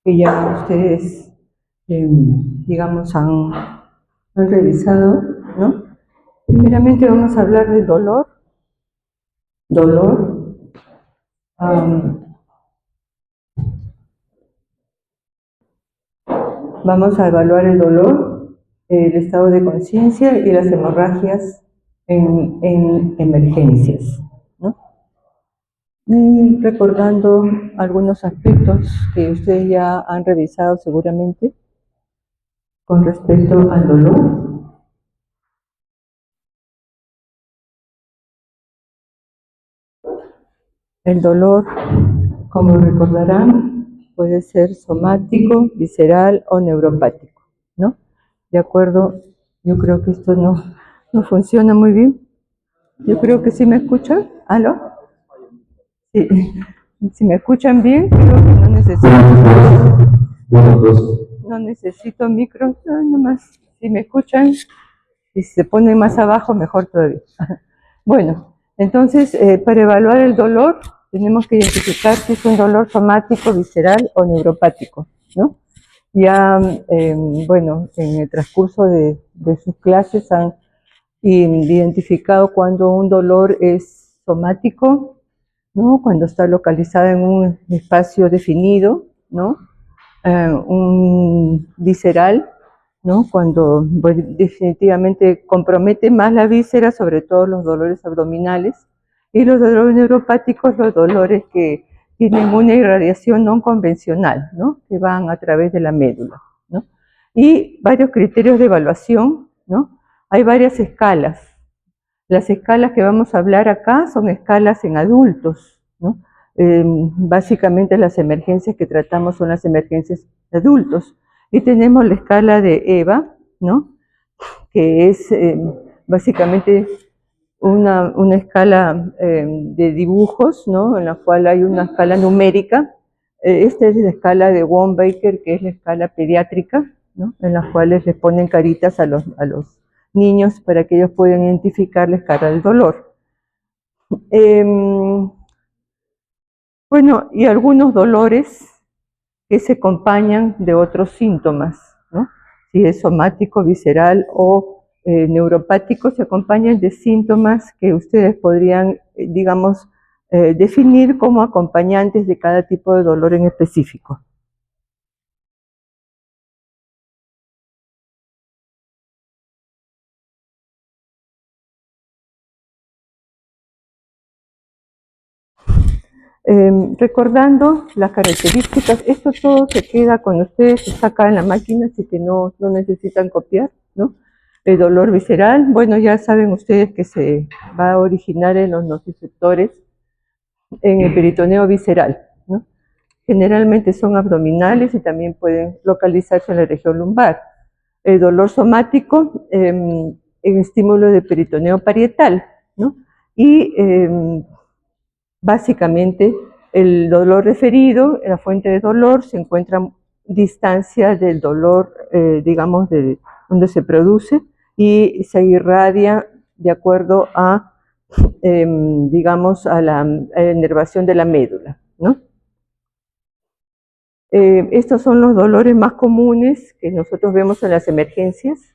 que ya ustedes, digamos, han revisado, ¿no? Primeramente vamos a hablar de dolor. Am, Vamos a evaluar el dolor, el estado de conciencia y las hemorragias en emergencias, ¿no? Y recordando algunos aspectos que ustedes ya han revisado seguramente con respecto al dolor. El dolor, como recordarán, puede ser somático, visceral o neuropático, ¿no? De acuerdo, yo creo que esto no funciona muy bien. Yo creo que sí me escuchan. ¿Aló? Sí. Si me escuchan bien, creo que no necesito micro, nomás. Si me escuchan, y si se ponen más abajo, mejor todavía. Bueno, entonces, para evaluar el dolor, tenemos que identificar si es un dolor somático, visceral o neuropático, ¿no? Ya, bueno, en el transcurso de sus clases han identificado cuando un dolor es somático, ¿no? Cuando está localizado en un espacio definido, ¿no? Un visceral, ¿no? Cuando definitivamente compromete más la víscera, sobre todo los dolores abdominales, y los dolores neuropáticos, los dolores que tienen una irradiación no convencional, ¿no? Que van a través de la médula, ¿no? Y varios criterios de evaluación, ¿no? Hay varias escalas. Las escalas que vamos a hablar acá son escalas en adultos, ¿no? Básicamente las emergencias que tratamos son las emergencias de adultos. Y tenemos la escala de EVA, ¿no? Que es básicamente una escala de dibujos, ¿no? En la cual hay una escala numérica. Esta es la escala de Wong-Baker, que es la escala pediátrica, ¿no? En las cuales les ponen caritas a los niños para que ellos puedan identificar la escala del dolor. Bueno, y algunos dolores que se acompañan de otros síntomas, ¿no? Si es somático, visceral o neuropático, se acompañan de síntomas que ustedes podrían, digamos, definir como acompañantes de cada tipo de dolor en específico. Recordando las características, esto todo se queda con ustedes, se saca en la máquina, así que no necesitan copiar, ¿no? El dolor visceral, bueno, ya saben ustedes que se va a originar en los nociceptores, en el peritoneo visceral, ¿no? Generalmente son abdominales y también pueden localizarse en la región lumbar. El dolor somático en estímulo de peritoneo parietal, ¿no? Y básicamente el dolor referido, la fuente de dolor, se encuentra a distancia del dolor, digamos, de donde se produce y se irradia de acuerdo a, digamos, a la inervación de la médula, ¿no? Estos son los dolores más comunes que nosotros vemos en las emergencias,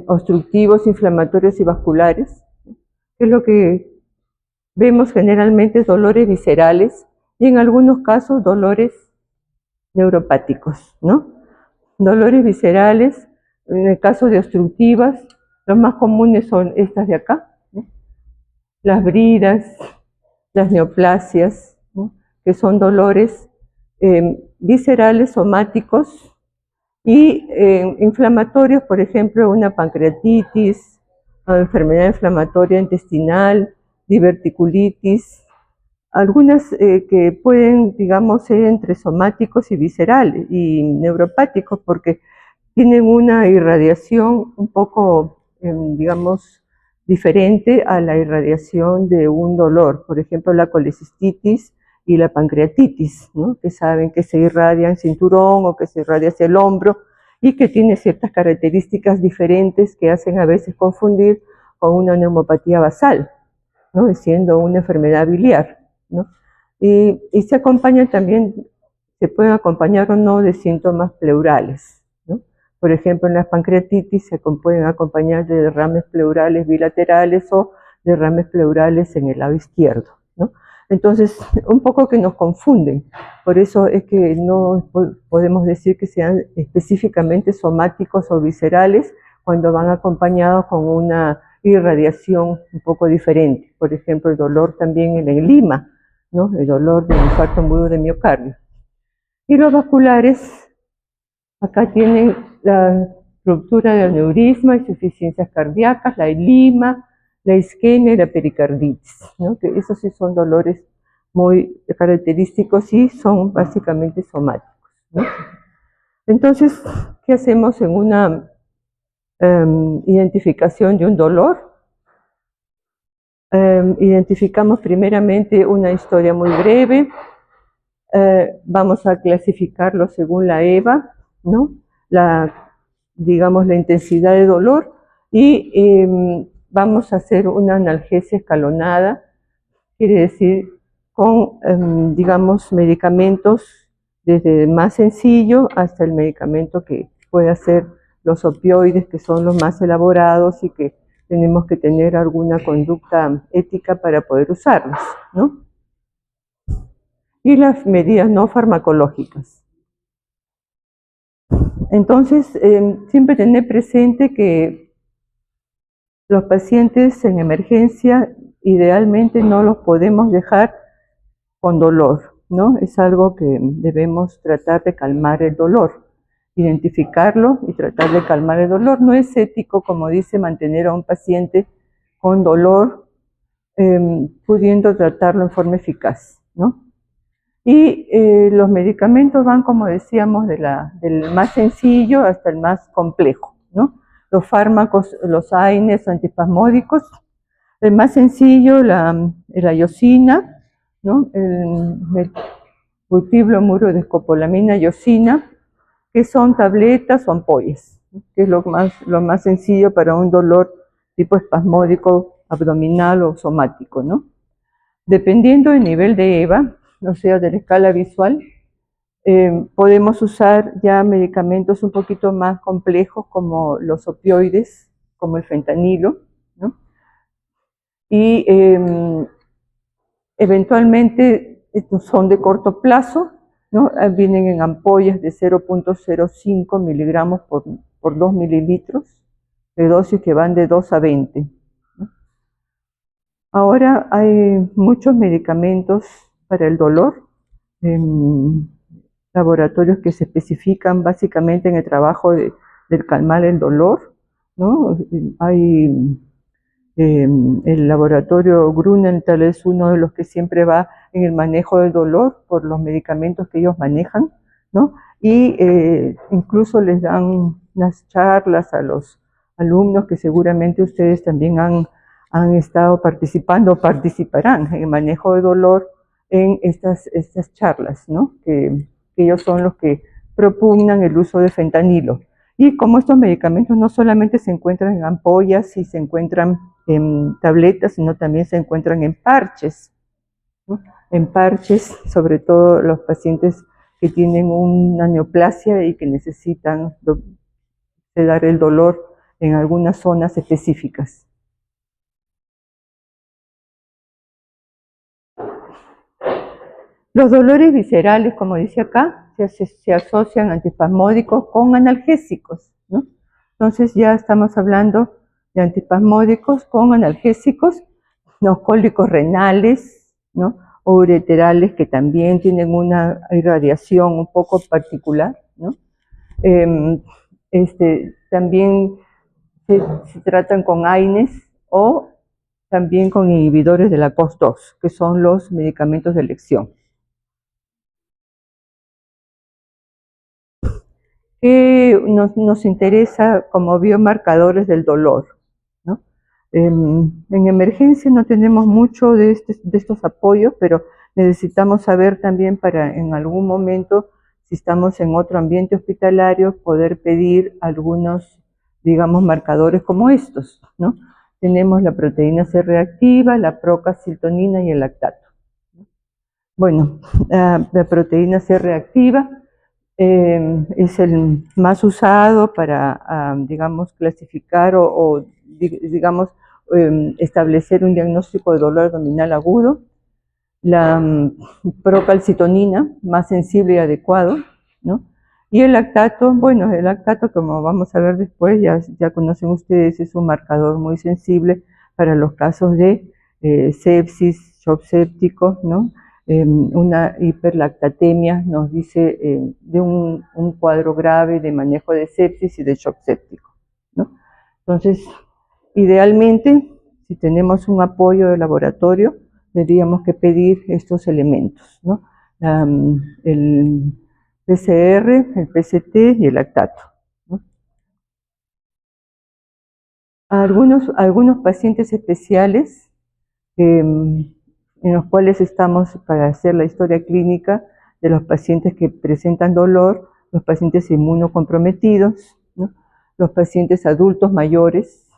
obstructivos, inflamatorios y vasculares, que es lo que vemos generalmente, dolores viscerales y en algunos casos dolores neuropáticos, ¿no? Dolores viscerales, en el caso de obstructivas, los más comunes son estas de acá, ¿no? Las bridas, las neoplasias, ¿no? Que son dolores viscerales, somáticos, y inflamatorios, por ejemplo, una pancreatitis, enfermedad inflamatoria intestinal, diverticulitis, algunas que pueden, digamos, ser entre somáticos y viscerales y neuropáticos, porque tienen una irradiación un poco, digamos, diferente a la irradiación de un dolor. Por ejemplo, la colecistitis y la pancreatitis, ¿no? Que saben que se irradia en cinturón o que se irradia hacia el hombro y que tiene ciertas características diferentes que hacen a veces confundir con una neumopatía basal, ¿no? Siendo una enfermedad biliar, ¿no? Y se acompaña también, se pueden acompañar o no de síntomas pleurales, ¿no? Por ejemplo, en la pancreatitis se pueden acompañar de derrames pleurales bilaterales o derrames pleurales en el lado izquierdo, ¿no? Entonces, un poco que nos confunden. Por eso es que no podemos decir que sean específicamente somáticos o viscerales cuando van acompañados con una irradiación un poco diferente. Por ejemplo, el dolor también en el lima, ¿no? El dolor del infarto agudo de miocardio. Y los vasculares, acá tienen la ruptura del aneurisma, insuficiencias cardíacas, la lima, la isquemia y la pericarditis, ¿no? Que esos sí son dolores muy característicos y son básicamente somáticos, ¿no? Entonces, ¿qué hacemos en una identificación de un dolor? Identificamos primeramente una historia muy breve, vamos a clasificarlo según la EVA, ¿no? Digamos, la intensidad de dolor y vamos a hacer una analgesia escalonada, quiere decir con, digamos, medicamentos desde el más sencillo hasta el medicamento que puede ser los opioides, que son los más elaborados y que tenemos que tener alguna conducta ética para poder usarlos, ¿no? Y las medidas no farmacológicas. Entonces, siempre tener presente que los pacientes en emergencia idealmente no los podemos dejar con dolor, ¿no? Es algo que debemos tratar de calmar el dolor, identificarlo y tratar de calmar el dolor. No es ético, como dice, mantener a un paciente con dolor pudiendo tratarlo en forma eficaz, ¿no? Y los medicamentos van, como decíamos, del más sencillo hasta el más complejo, ¿no? Los fármacos, los AINES antiespasmódicos, el más sencillo, la iosina, ¿no? El butilbromuro de escopolamina iosina, que son tabletas o ampollas, ¿no? Que es lo más sencillo para un dolor tipo espasmódico abdominal o somático, ¿no? Dependiendo del nivel de EVA, o sea, de la escala visual, podemos usar ya medicamentos un poquito más complejos como los opioides, como el fentanilo, ¿no? Y eventualmente estos son de corto plazo, ¿no? Vienen en ampollas de 0.05 miligramos por 2 mililitros, de dosis que van de 2 a 20. ¿No? Ahora hay muchos medicamentos para el dolor, laboratorios que se especifican básicamente en el trabajo del calmar el dolor, ¿no? Hay el laboratorio Grunenthal es uno de los que siempre va en el manejo del dolor por los medicamentos que ellos manejan, ¿no? Y incluso les dan unas charlas a los alumnos que seguramente ustedes también han estado participando o participarán en el manejo de dolor en estas charlas, ¿no? Que ellos son los que propugnan el uso de fentanilo. Y como estos medicamentos no solamente se encuentran en ampollas y se encuentran en tabletas, sino también se encuentran en parches, ¿no? En parches, sobre todo los pacientes que tienen una neoplasia y que necesitan sedar el dolor en algunas zonas específicas. Los dolores viscerales, como dice acá, se asocian antiespasmódicos con analgésicos, ¿no? Entonces ya estamos hablando de antiespasmódicos con analgésicos, los cólicos renales, ¿no? O ureterales que también tienen una irradiación un poco particular, ¿no? También se tratan con AINES o también con inhibidores de la COX-2, que son los medicamentos de elección. Que nos interesa como biomarcadores del dolor, ¿no? En emergencia no tenemos mucho de estos apoyos, pero necesitamos saber también para en algún momento, si estamos en otro ambiente hospitalario, poder pedir algunos, digamos, marcadores como estos, ¿no? Tenemos la proteína C reactiva, la procalcitonina y el lactato. Bueno, la proteína C reactiva es el más usado para, digamos, clasificar digamos, establecer un diagnóstico de dolor abdominal agudo. La procalcitonina, más sensible y adecuado, ¿no? Y el lactato, bueno, el lactato, como vamos a ver después, ya conocen ustedes, es un marcador muy sensible para los casos de sepsis, shock séptico, ¿no? Una hiperlactatemia nos dice de un cuadro grave de manejo de sepsis y de shock séptico, ¿no? Entonces, idealmente, si tenemos un apoyo de laboratorio, tendríamos que pedir estos elementos, ¿no? El PCR, el PCT y el lactato, ¿no? Algunos pacientes especiales en los cuales estamos para hacer la historia clínica de los pacientes que presentan dolor, los pacientes inmunocomprometidos, ¿no? Los pacientes adultos mayores,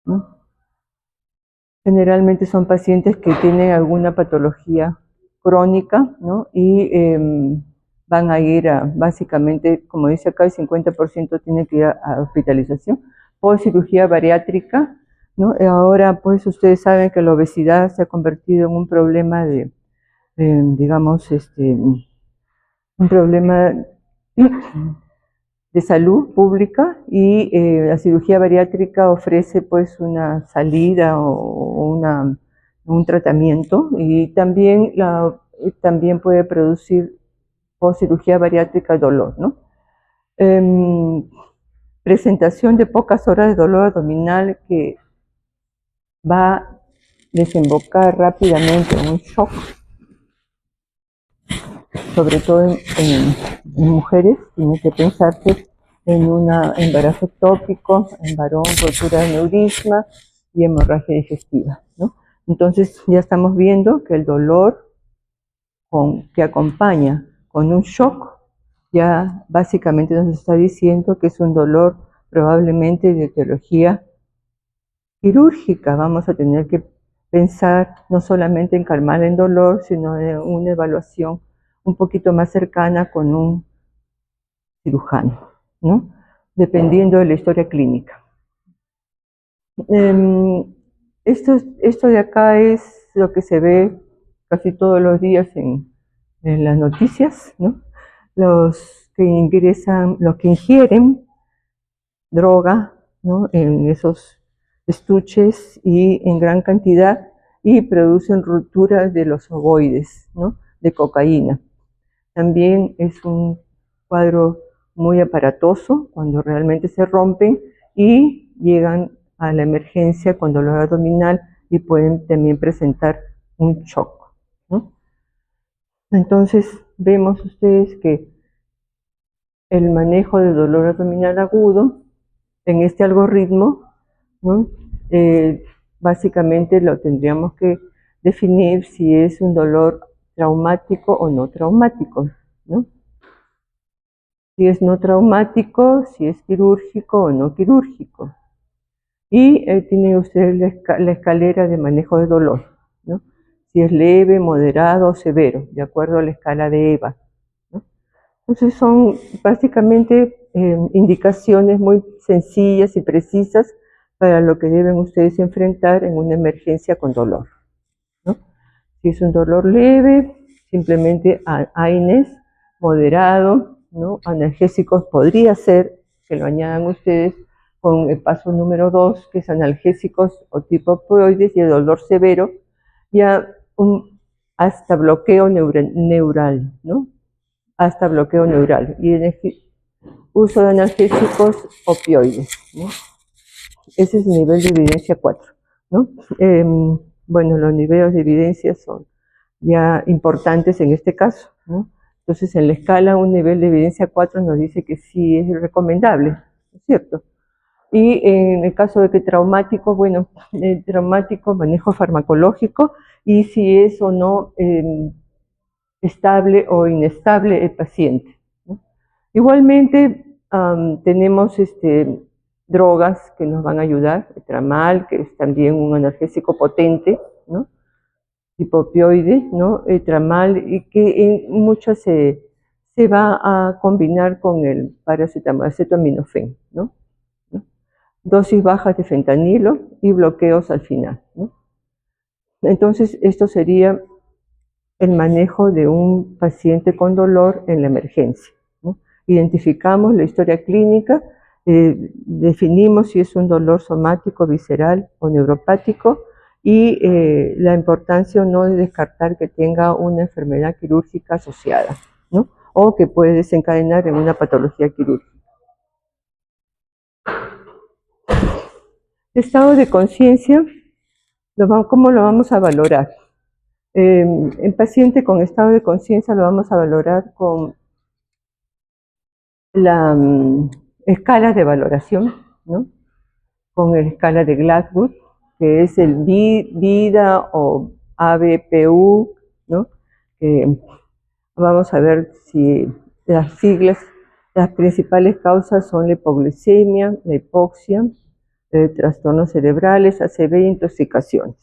¿no? Generalmente son pacientes que tienen alguna patología crónica, ¿no? Y van a ir básicamente, como dice acá, el 50% tiene que ir a hospitalización por cirugía bariátrica, ¿no? Ahora, pues, ustedes saben que la obesidad se ha convertido en un problema digamos, un problema de salud pública y la cirugía bariátrica ofrece pues una salida o un tratamiento y también, también puede producir post cirugía bariátrica dolor, ¿no? Presentación de pocas horas de dolor abdominal que va a desembocar rápidamente en un shock, sobre todo en mujeres. Tiene que pensarse en un embarazo ectópico, en varón, rotura de neurisma y hemorragia digestiva, ¿no? Entonces ya estamos viendo que el dolor que acompaña con un shock ya básicamente nos está diciendo que es un dolor probablemente de etiología quirúrgica. Vamos a tener que pensar no solamente en calmar el dolor, sino en una evaluación un poquito más cercana con un cirujano, ¿no? Dependiendo de la historia clínica. Esto de acá es lo que se ve casi todos los días en las noticias, ¿no? Los que ingieren droga, ¿no? En esos estuches y en gran cantidad y producen rupturas de los ovoides, ¿no? De cocaína. También es un cuadro muy aparatoso cuando realmente se rompen y llegan a la emergencia con dolor abdominal y pueden también presentar un shock, ¿no? Entonces vemos ustedes que el manejo de dolor abdominal agudo en este algoritmo, ¿no? Básicamente lo tendríamos que definir si es un dolor traumático o no traumático, ¿no? Si es no traumático, si es quirúrgico o no quirúrgico. Y tienen ustedes la escalera de manejo de dolor, ¿no? Si es leve, moderado o severo, de acuerdo a la escala de EVA, ¿no? Entonces son básicamente indicaciones muy sencillas y precisas para lo que deben ustedes enfrentar en una emergencia con dolor, ¿no? Si es un dolor leve, simplemente AINES, moderado, ¿no? Analgésicos podría ser que lo añadan ustedes con el paso número 2, que es analgésicos o tipo opioides, y el dolor severo, ya hasta bloqueo neural, ¿no? Hasta bloqueo neural. Y uso de analgésicos opioides, ¿no? Ese es el nivel de evidencia 4, ¿no? Bueno, los niveles de evidencia son ya importantes en este caso, ¿no? Entonces, en la escala, un nivel de evidencia 4 nos dice que sí es recomendable, ¿no es cierto? Y en el caso de que traumático, bueno, traumático, manejo farmacológico, y si es o no estable o inestable el paciente, ¿no? Igualmente, tenemos drogas que nos van a ayudar, el tramal, que es también un analgésico potente, ¿no? tipo opioide, ¿no? Tramal, y que en muchas se va a combinar con el paracetamol, acetaminofén, ¿no? Dosis bajas de fentanilo y bloqueos al final, ¿no? Entonces, esto sería el manejo de un paciente con dolor en la emergencia, ¿no? Identificamos la historia clínica, definimos si es un dolor somático, visceral o neuropático, y la importancia o no de descartar que tenga una enfermedad quirúrgica asociada, ¿no? O que puede desencadenar en una patología quirúrgica. Estado de conciencia, ¿cómo lo vamos a valorar? En paciente con estado de conciencia lo vamos a valorar con la escala de valoración, ¿no? Con la escala de Glasgow, que es el vida o ABPU, ¿no? Vamos a ver si las siglas, las principales causas son la hipoglucemia, la hipoxia, trastornos cerebrales, ACV e intoxicaciones.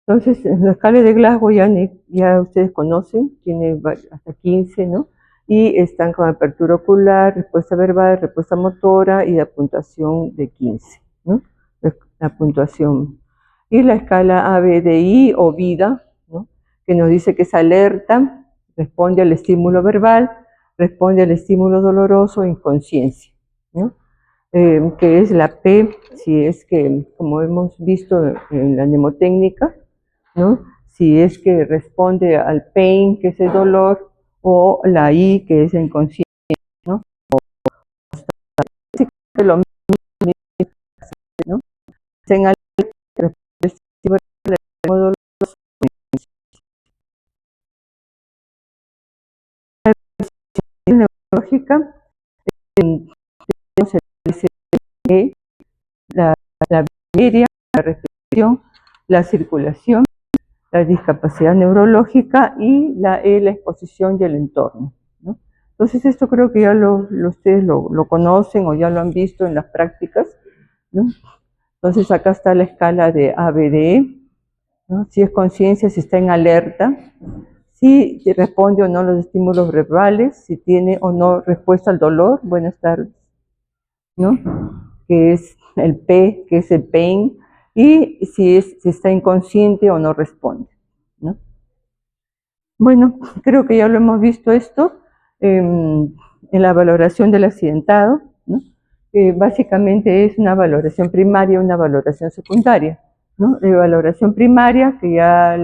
Entonces, en la escala de Glasgow ya ustedes conocen, tiene hasta 15, ¿no? Y están con apertura ocular, respuesta verbal, respuesta motora y la puntuación de 15, ¿no? La puntuación. Y la escala ABDI o vida, ¿no? Que nos dice que es alerta, responde al estímulo verbal, responde al estímulo doloroso e inconsciencia, ¿no? Que es la P, si es que, como hemos visto en la mnemotécnica, ¿no? Si es que responde al pain, que es el dolor, o la I, que es inconsciencia, ¿no? Lo mismo, ¿no? En neurológica, la memoria, la respiración, la circulación, la discapacidad neurológica y la exposición y el entorno, ¿no? Entonces esto creo que ya ustedes lo conocen o ya lo han visto en las prácticas, ¿no? Entonces acá está la escala de ABDE, ¿no? Si es conciencia, si está en alerta, si responde o no a los estímulos verbales, si tiene o no respuesta al dolor, buenas tardes, ¿no? Que es el P, que es el pain, y si está inconsciente o no responde, ¿no? Bueno, creo que ya lo hemos visto esto en la valoración del accidentado, ¿no? Que básicamente es una valoración primaria y una valoración secundaria, ¿no? La valoración primaria, que ya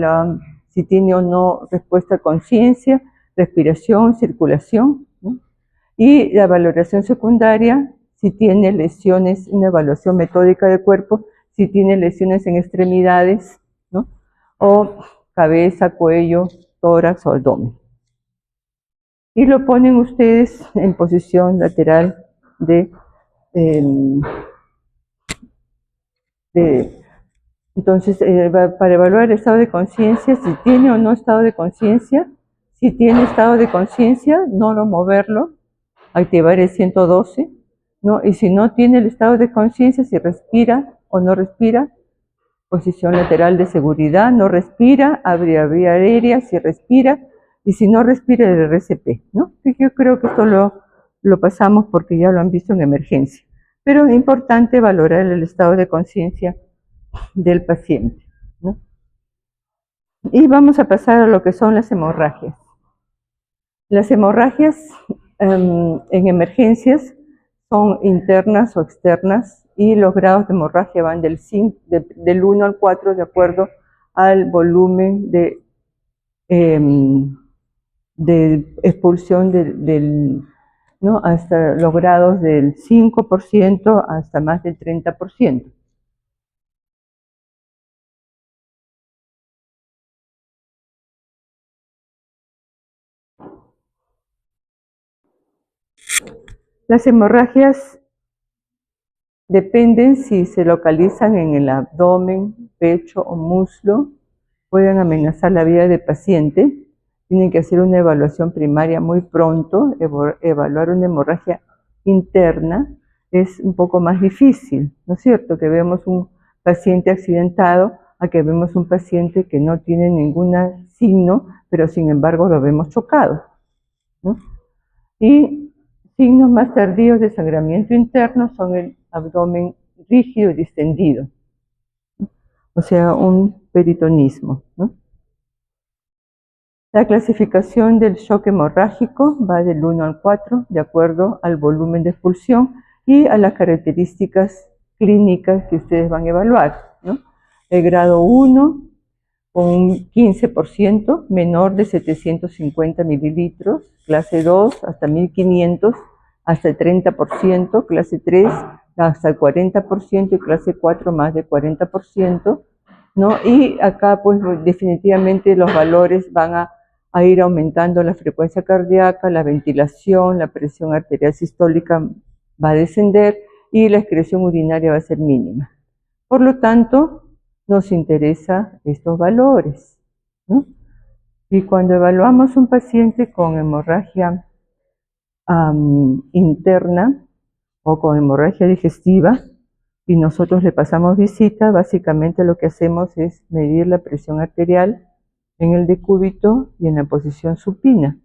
si tiene o no respuesta a conciencia, respiración, circulación, ¿no? Y la valoración secundaria, si tiene lesiones, una evaluación metódica de cuerpo, si tiene lesiones en extremidades, ¿no? O cabeza, cuello, tórax o abdomen. Y lo ponen ustedes en posición lateral entonces, para evaluar el estado de conciencia, si tiene o no estado de conciencia. Si tiene estado de conciencia, no moverlo, activar el 112, ¿no? Y si no tiene el estado de conciencia, si respira o no respira, posición lateral de seguridad, no respira, abre vía aérea, si respira, y si no respira, el RCP, ¿no? Yo creo que esto lo pasamos porque ya lo han visto en emergencia, pero es importante valorar el estado de conciencia del paciente, ¿no? Y vamos a pasar a lo que son las hemorragias. Las hemorragias en emergencias son internas o externas y los grados de hemorragia van del 1 al 4 de acuerdo al volumen de expulsión ¿no? Hasta los grados del 5% hasta más del 30%. Las hemorragias dependen si se localizan en el abdomen, pecho o muslo, pueden amenazar la vida del paciente. Tienen que hacer una evaluación primaria muy pronto. Evaluar una hemorragia interna es un poco más difícil, ¿no es cierto? Que vemos un paciente accidentado, a que vemos un paciente que no tiene ningún signo, pero sin embargo lo vemos chocado, ¿no? Y signos más tardíos de sangramiento interno son el abdomen rígido y distendido, o sea, un peritonismo, ¿no? La clasificación del shock hemorrágico va del 1 al 4, de acuerdo al volumen de expulsión y a las características clínicas que ustedes van a evaluar, ¿no? El grado 1, con un 15%, menor de 750 mililitros, clase 2 hasta 1500, hasta el 30%, clase 3 hasta el 40% y clase 4 más de 40%, ¿no? Y acá pues definitivamente los valores van a ir aumentando la frecuencia cardíaca, la ventilación, la presión arterial sistólica va a descender y la excreción urinaria va a ser mínima. Por lo tanto, nos interesan estos valores, ¿no? Y cuando evaluamos un paciente con hemorragia interna o con hemorragia digestiva y nosotros le pasamos visita, básicamente lo que hacemos es medir la presión arterial en el decúbito y en la posición supina,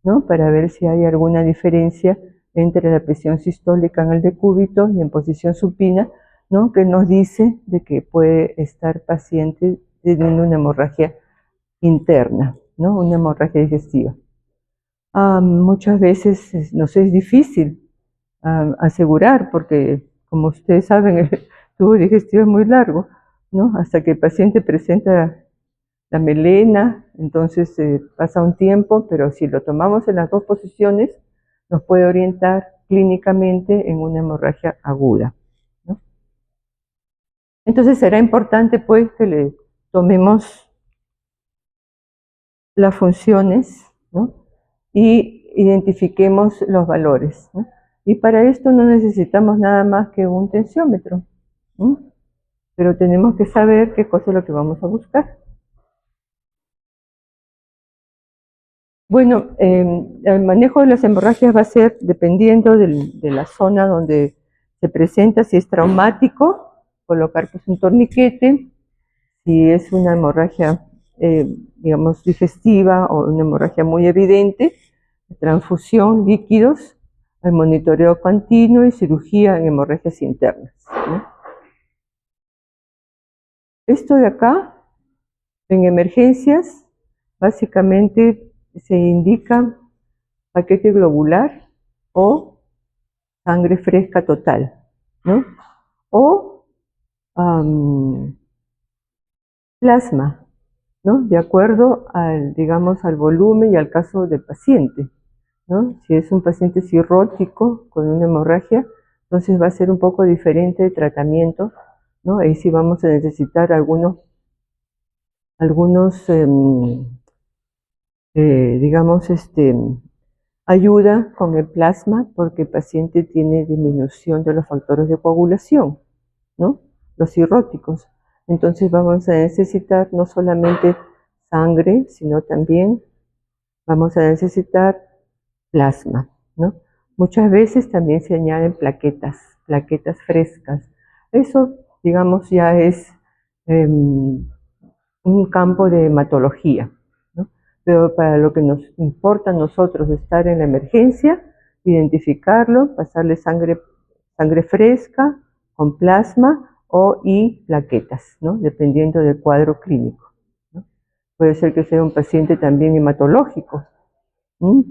¿no? Para ver si hay alguna diferencia entre la presión sistólica en el decúbito y en posición supina, ¿no? Que nos dice de que puede estar paciente teniendo una hemorragia interna, ¿no? Una hemorragia digestiva. Muchas veces nos es difícil asegurar porque, como ustedes saben, el tubo digestivo es muy largo, ¿no? Hasta que el paciente presenta la melena, entonces pasa un tiempo, pero si lo tomamos en las dos posiciones, nos puede orientar clínicamente en una hemorragia aguda, ¿no? Entonces será importante pues que le tomemos las funciones, ¿no? Y identifiquemos los valores, ¿no? Y para esto no necesitamos nada más que un tensiómetro, ¿no? Pero tenemos que saber qué cosa es lo que vamos a buscar. Bueno, el manejo de las hemorragias va a ser dependiendo de la zona donde se presenta, si es traumático, colocar pues un torniquete, si es una hemorragia, digamos, digestiva o una hemorragia muy evidente, transfusión, líquidos, el monitoreo continuo y cirugía en hemorragias internas, ¿no? Esto de acá, en emergencias, básicamente se indica paquete globular o sangre fresca total, ¿no? O plasma, ¿no? De acuerdo al, digamos, al volumen y al caso del paciente, ¿no? Si es un paciente cirrótico con una hemorragia, entonces va a ser un poco diferente el tratamiento, ¿no? Ahí sí vamos a necesitar algunos digamos, ayuda con el plasma porque el paciente tiene disminución de los factores de coagulación, ¿no? Los cirróticos. Entonces vamos a necesitar no solamente sangre, sino también vamos a necesitar plasma, ¿no? Muchas veces también se añaden plaquetas frescas. Eso, digamos, ya es un campo de hematología, ¿no? Pero para lo que nos importa a nosotros estar en la emergencia, identificarlo, pasarle sangre fresca con plasma y plaquetas, ¿no? Dependiendo del cuadro clínico, ¿no? Puede ser que sea un paciente también hematológico.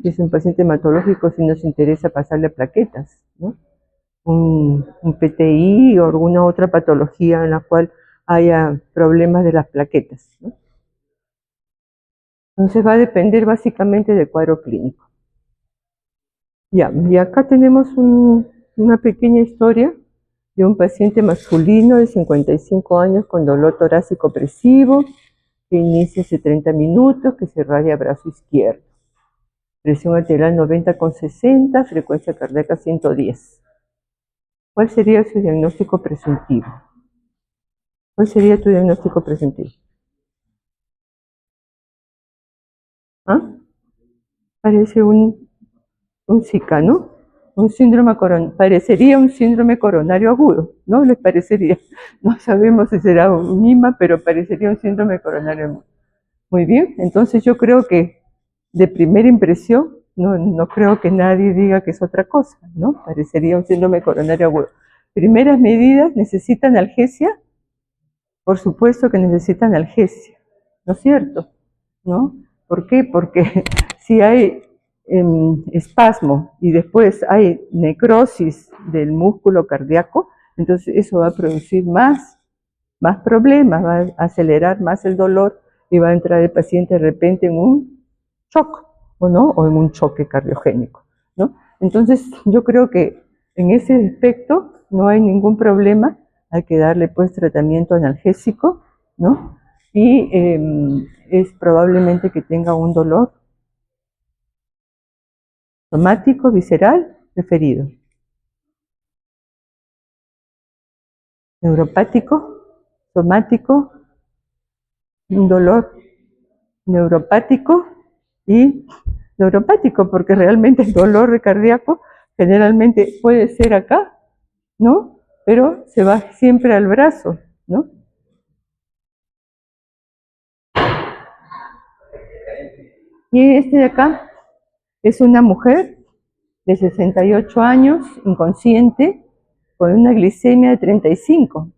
Si es un paciente hematológico, sí nos interesa pasarle plaquetas, ¿no? Un PTI o alguna otra patología en la cual haya problemas de las plaquetas, ¿no? Entonces va a depender básicamente del cuadro clínico. Ya, y acá tenemos una pequeña historia de un paciente masculino de 55 años con dolor torácico opresivo, que inicia hace 30 minutos, que se irradia brazo izquierdo. Presión arterial 90/60, frecuencia cardíaca 110. ¿Cuál sería su diagnóstico presuntivo? ¿Cuál sería tu diagnóstico presuntivo? ¿Ah? Parece un Zika, ¿no? parecería un síndrome coronario agudo, ¿no? ¿Les parecería? No sabemos si será un IMA, pero parecería un síndrome coronario agudo. Muy bien, entonces yo creo que de primera impresión, no creo que nadie diga que es otra cosa, ¿no? Parecería un síndrome coronario agudo. Primeras medidas, ¿necesitan analgesia? Por supuesto que necesitan analgesia, ¿no es cierto? ¿No? ¿Por qué? Porque si hay espasmo y después hay necrosis del músculo cardíaco, entonces eso va a producir más problemas, va a acelerar más el dolor y va a entrar el paciente de repente en un shock, ¿o no? O en un choque cardiogénico, ¿no? Entonces yo creo que en ese aspecto no hay ningún problema, hay que darle pues tratamiento analgésico, ¿no? Y es probablemente que tenga un dolor somático, visceral, referido. Neuropático, somático, un dolor neuropático y neuropático, porque realmente el dolor de cardíaco generalmente puede ser acá, ¿no? Pero se va siempre al brazo, ¿no? Y este de acá es una mujer de 68 años, inconsciente, con una glicemia de 35,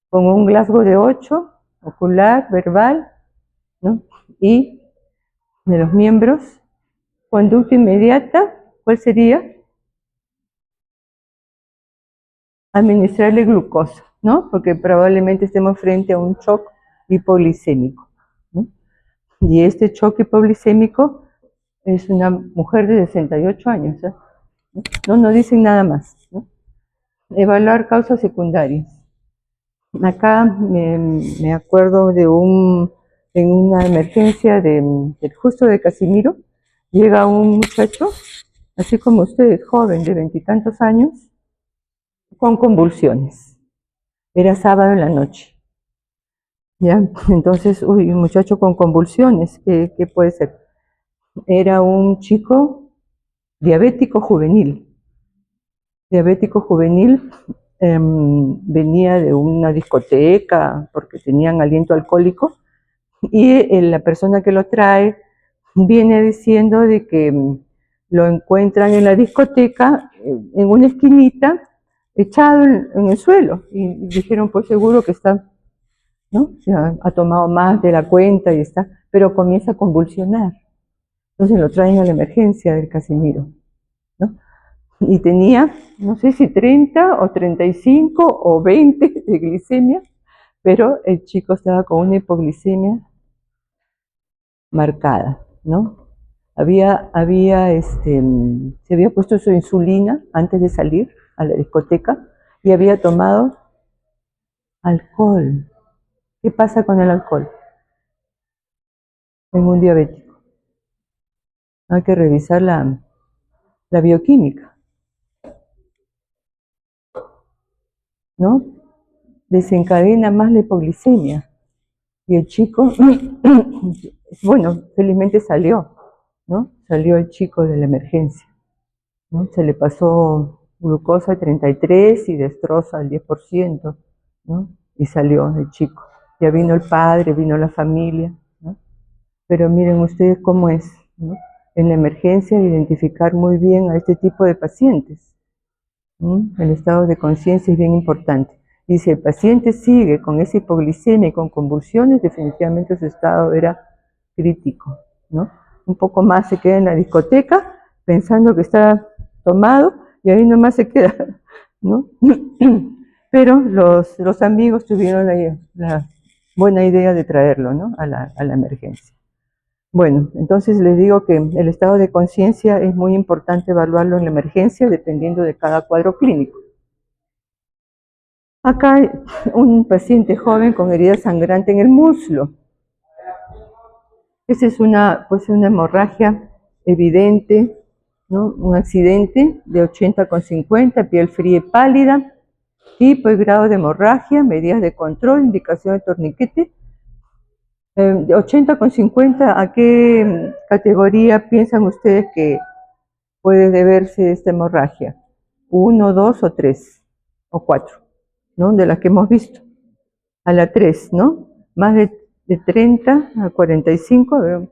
con un Glasgow de 8, ocular, verbal, ¿no? Y de los miembros, conducta inmediata, ¿cuál sería? Administrarle glucosa, ¿no? Porque probablemente estemos frente a un shock hipoglicémico, ¿no? Y este shock hipoglicémico es una mujer de 68 años, ¿eh? No dicen nada más, ¿no? Evaluar causas secundarias. Acá me acuerdo de en una emergencia justo de Casimiro, llega un muchacho, así como ustedes, joven, de 20 y tantos años, con convulsiones. Era sábado en la noche. ¿Ya? Entonces, un muchacho con convulsiones, ¿qué puede ser? Era un chico diabético juvenil. Diabético juvenil, venía de una discoteca porque tenían aliento alcohólico y la persona que lo trae viene diciendo de que lo encuentran en la discoteca, en una esquinita, echado en el suelo, y dijeron, pues seguro que está, ¿no? Ha tomado más de la cuenta y está, pero comienza a convulsionar. Entonces lo traen a la emergencia del Casimiro, ¿no? Y tenía, no sé si 30 o 35 o 20 de glicemia, pero el chico estaba con una hipoglicemia marcada, ¿no? Se había puesto su insulina antes de salir a la discoteca y había tomado alcohol. ¿Qué pasa con el alcohol en un diabético? Hay que revisar la bioquímica, ¿no? Desencadena más la hipoglicemia. Y el chico, bueno, felizmente salió, ¿no? Salió el chico de la emergencia, ¿no? Se le pasó glucosa a 33 y destroza al 10%, ¿no? Y salió el chico. Ya vino el padre, vino la familia, ¿no? Pero miren ustedes cómo es, ¿no? En la emergencia identificar muy bien a este tipo de pacientes, ¿no? El estado de conciencia es bien importante. Y si el paciente sigue con esa hipoglicemia y con convulsiones, definitivamente su estado era crítico, ¿no? Un poco más se queda en la discoteca pensando que está tomado y ahí nomás se queda, ¿no? Pero los amigos tuvieron la buena idea de traerlo, ¿no? a la emergencia. Bueno, entonces les digo que el estado de conciencia es muy importante evaluarlo en la emergencia dependiendo de cada cuadro clínico. Acá hay un paciente joven con herida sangrante en el muslo. Esa es una hemorragia evidente, ¿no? Un accidente de 80/50, piel fría y pálida, tipo y grado de hemorragia, medidas de control, indicación de torniquete. De 80/50, ¿a qué categoría piensan ustedes que puede deberse esta hemorragia? 1, 2 o 3 o 4, ¿no? De las que hemos visto. A la 3, ¿no? Más de 30 a 45,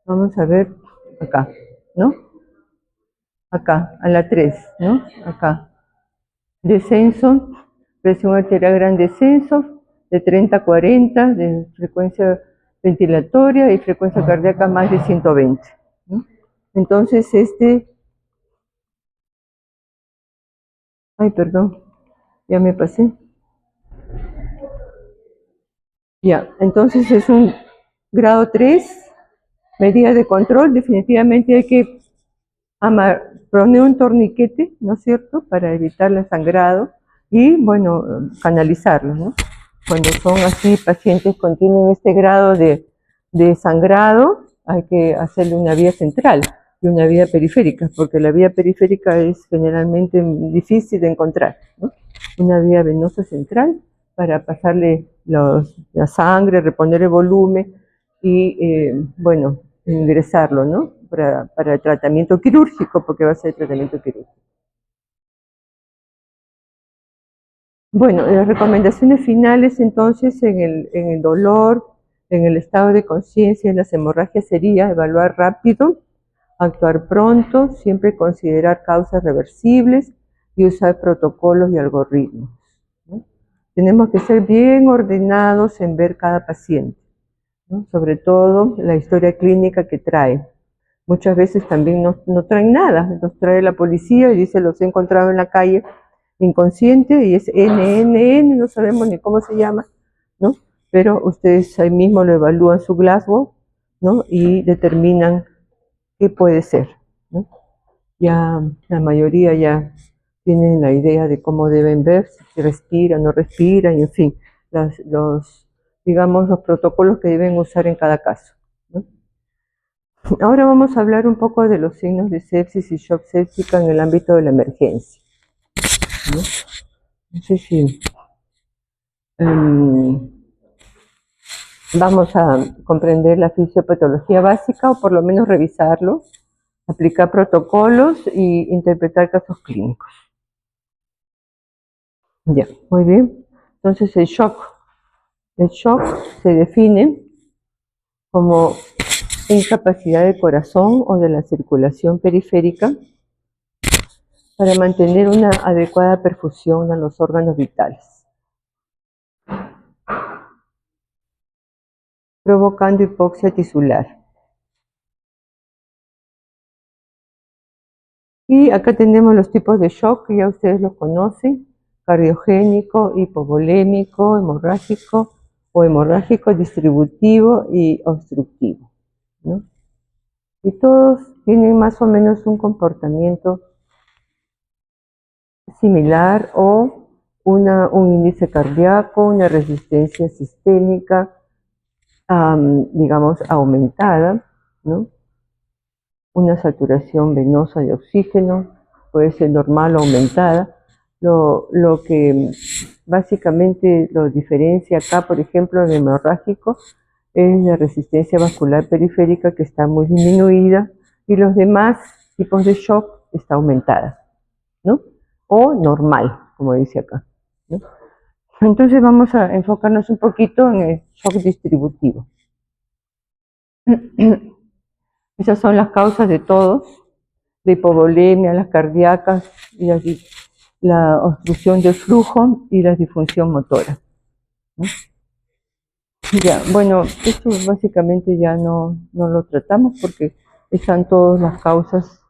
vamos a ver acá, ¿no? Acá, a la 3, ¿no? Acá. Descenso, presión arterial gran descenso, de 30 a 40, de frecuencia ventilatoria y frecuencia cardíaca más de 120, ¿no? Entonces, ay, perdón, ya me pasé. Ya, entonces es un grado 3, medida de control. Definitivamente hay que poner un torniquete, ¿no es cierto?, para evitar el sangrado y, bueno, canalizarlo, ¿no? Cuando son así pacientes que tienen este grado de sangrado, hay que hacerle una vía central y una vía periférica, porque la vía periférica es generalmente difícil de encontrar, ¿no? Una vía venosa central para pasarle la sangre, reponer el volumen y, bueno, ingresarlo, ¿no? Para el tratamiento quirúrgico, porque va a ser tratamiento quirúrgico. Bueno, las recomendaciones finales entonces en el dolor, en el estado de conciencia, en las hemorragias sería evaluar rápido, actuar pronto, siempre considerar causas reversibles y usar protocolos y algoritmos, ¿no? Tenemos que ser bien ordenados en ver cada paciente, ¿no? Sobre todo la historia clínica que trae. Muchas veces también no traen nada, nos trae la policía y dice los he encontrado en la calle inconsciente y es NNN, no sabemos ni cómo se llama, ¿no? Pero ustedes ahí mismo lo evalúan su Glasgow, ¿no? Y determinan qué puede ser, ¿no? Ya la mayoría ya tienen la idea de cómo deben ver, si respiran, no respiran, y en fin, digamos, los protocolos que deben usar en cada caso, ¿no? Ahora vamos a hablar un poco de los signos de sepsis y shock séptica en el ámbito de la emergencia, ¿no? No sé si vamos a comprender la fisiopatología básica o por lo menos revisarlo, aplicar protocolos y interpretar casos clínicos. Ya, muy bien. Entonces el shock se define como incapacidad del corazón o de la circulación periférica para mantener una adecuada perfusión a los órganos vitales, provocando hipoxia tisular. Y acá tenemos los tipos de shock, que ya ustedes los conocen: cardiogénico, hipovolémico, hemorrágico o hemorrágico distributivo y obstructivo, ¿no? Y todos tienen más o menos un comportamiento similar o un índice cardíaco, una resistencia sistémica, digamos, aumentada, ¿no? Una saturación venosa de oxígeno, puede ser normal o aumentada. Lo que básicamente lo diferencia acá, por ejemplo, en el hemorrágico, es la resistencia vascular periférica, que está muy disminuida, y los demás tipos de shock está aumentada, ¿no? O normal, como dice acá, ¿no? Entonces vamos a enfocarnos un poquito en el shock distributivo. Esas son las causas de todos: la hipovolemia, las cardíacas, y la obstrucción del flujo y la disfunción motora, ¿no? Ya, bueno, esto básicamente ya no lo tratamos porque están todas las causas,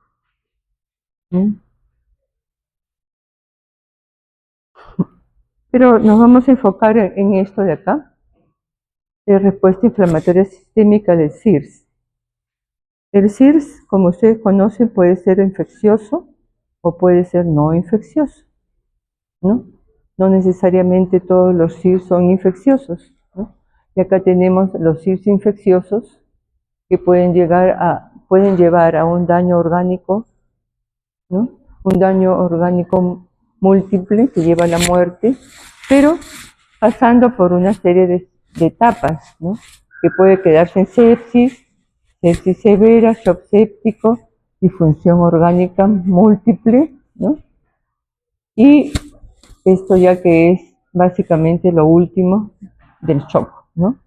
¿no? Pero nos vamos a enfocar en esto de acá, de respuesta inflamatoria sistémica del SIRS. El SIRS, como ustedes conocen, puede ser infeccioso o puede ser no infeccioso, ¿no? No necesariamente todos los SIRS son infecciosos, ¿no? Y acá tenemos los SIRS infecciosos que pueden llevar a un daño orgánico, ¿no? Un daño orgánico múltiple que lleva a la muerte, pero pasando por una serie de etapas, ¿no? Que puede quedarse en sepsis severa, shock séptico, disfunción orgánica múltiple, ¿no? Y esto ya que es básicamente lo último del shock, ¿no?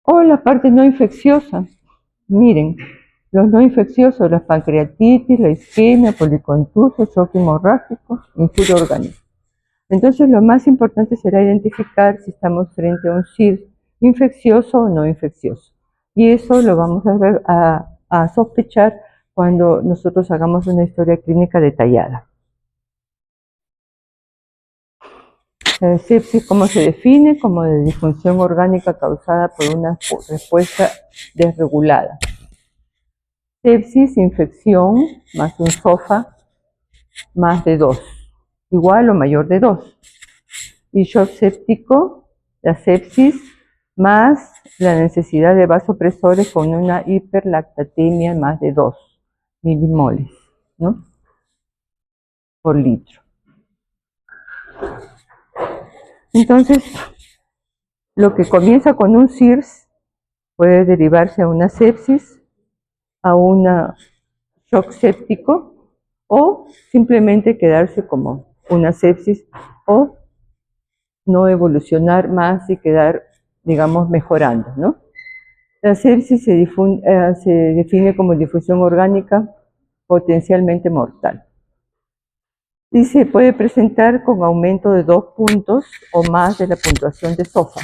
O la parte no infecciosa. Miren, los no infecciosos, la pancreatitis, la isquemia, policontuso, shock hemorrágico, injuria orgánica. Entonces, lo más importante será identificar si estamos frente a un SIRS infeccioso o no infeccioso. Y eso lo vamos a sospechar cuando nosotros hagamos una historia clínica detallada. La sepsis, ¿cómo se define? Como de disfunción orgánica causada por una respuesta desregulada. Sepsis, infección, más un SOFA, más de 2, igual o mayor de 2. Y shock séptico, la sepsis, más la necesidad de vasopresores con una hiperlactatemia más de 2 milimoles, ¿no? Por litro. Entonces, lo que comienza con un SIRS puede derivarse a una sepsis, a una shock séptico, o simplemente quedarse como una sepsis, o no evolucionar más y quedar, digamos, mejorando, ¿no? La sepsis se define como difusión orgánica potencialmente mortal. Y se puede presentar con aumento de 2 puntos o más de la puntuación de SOFA.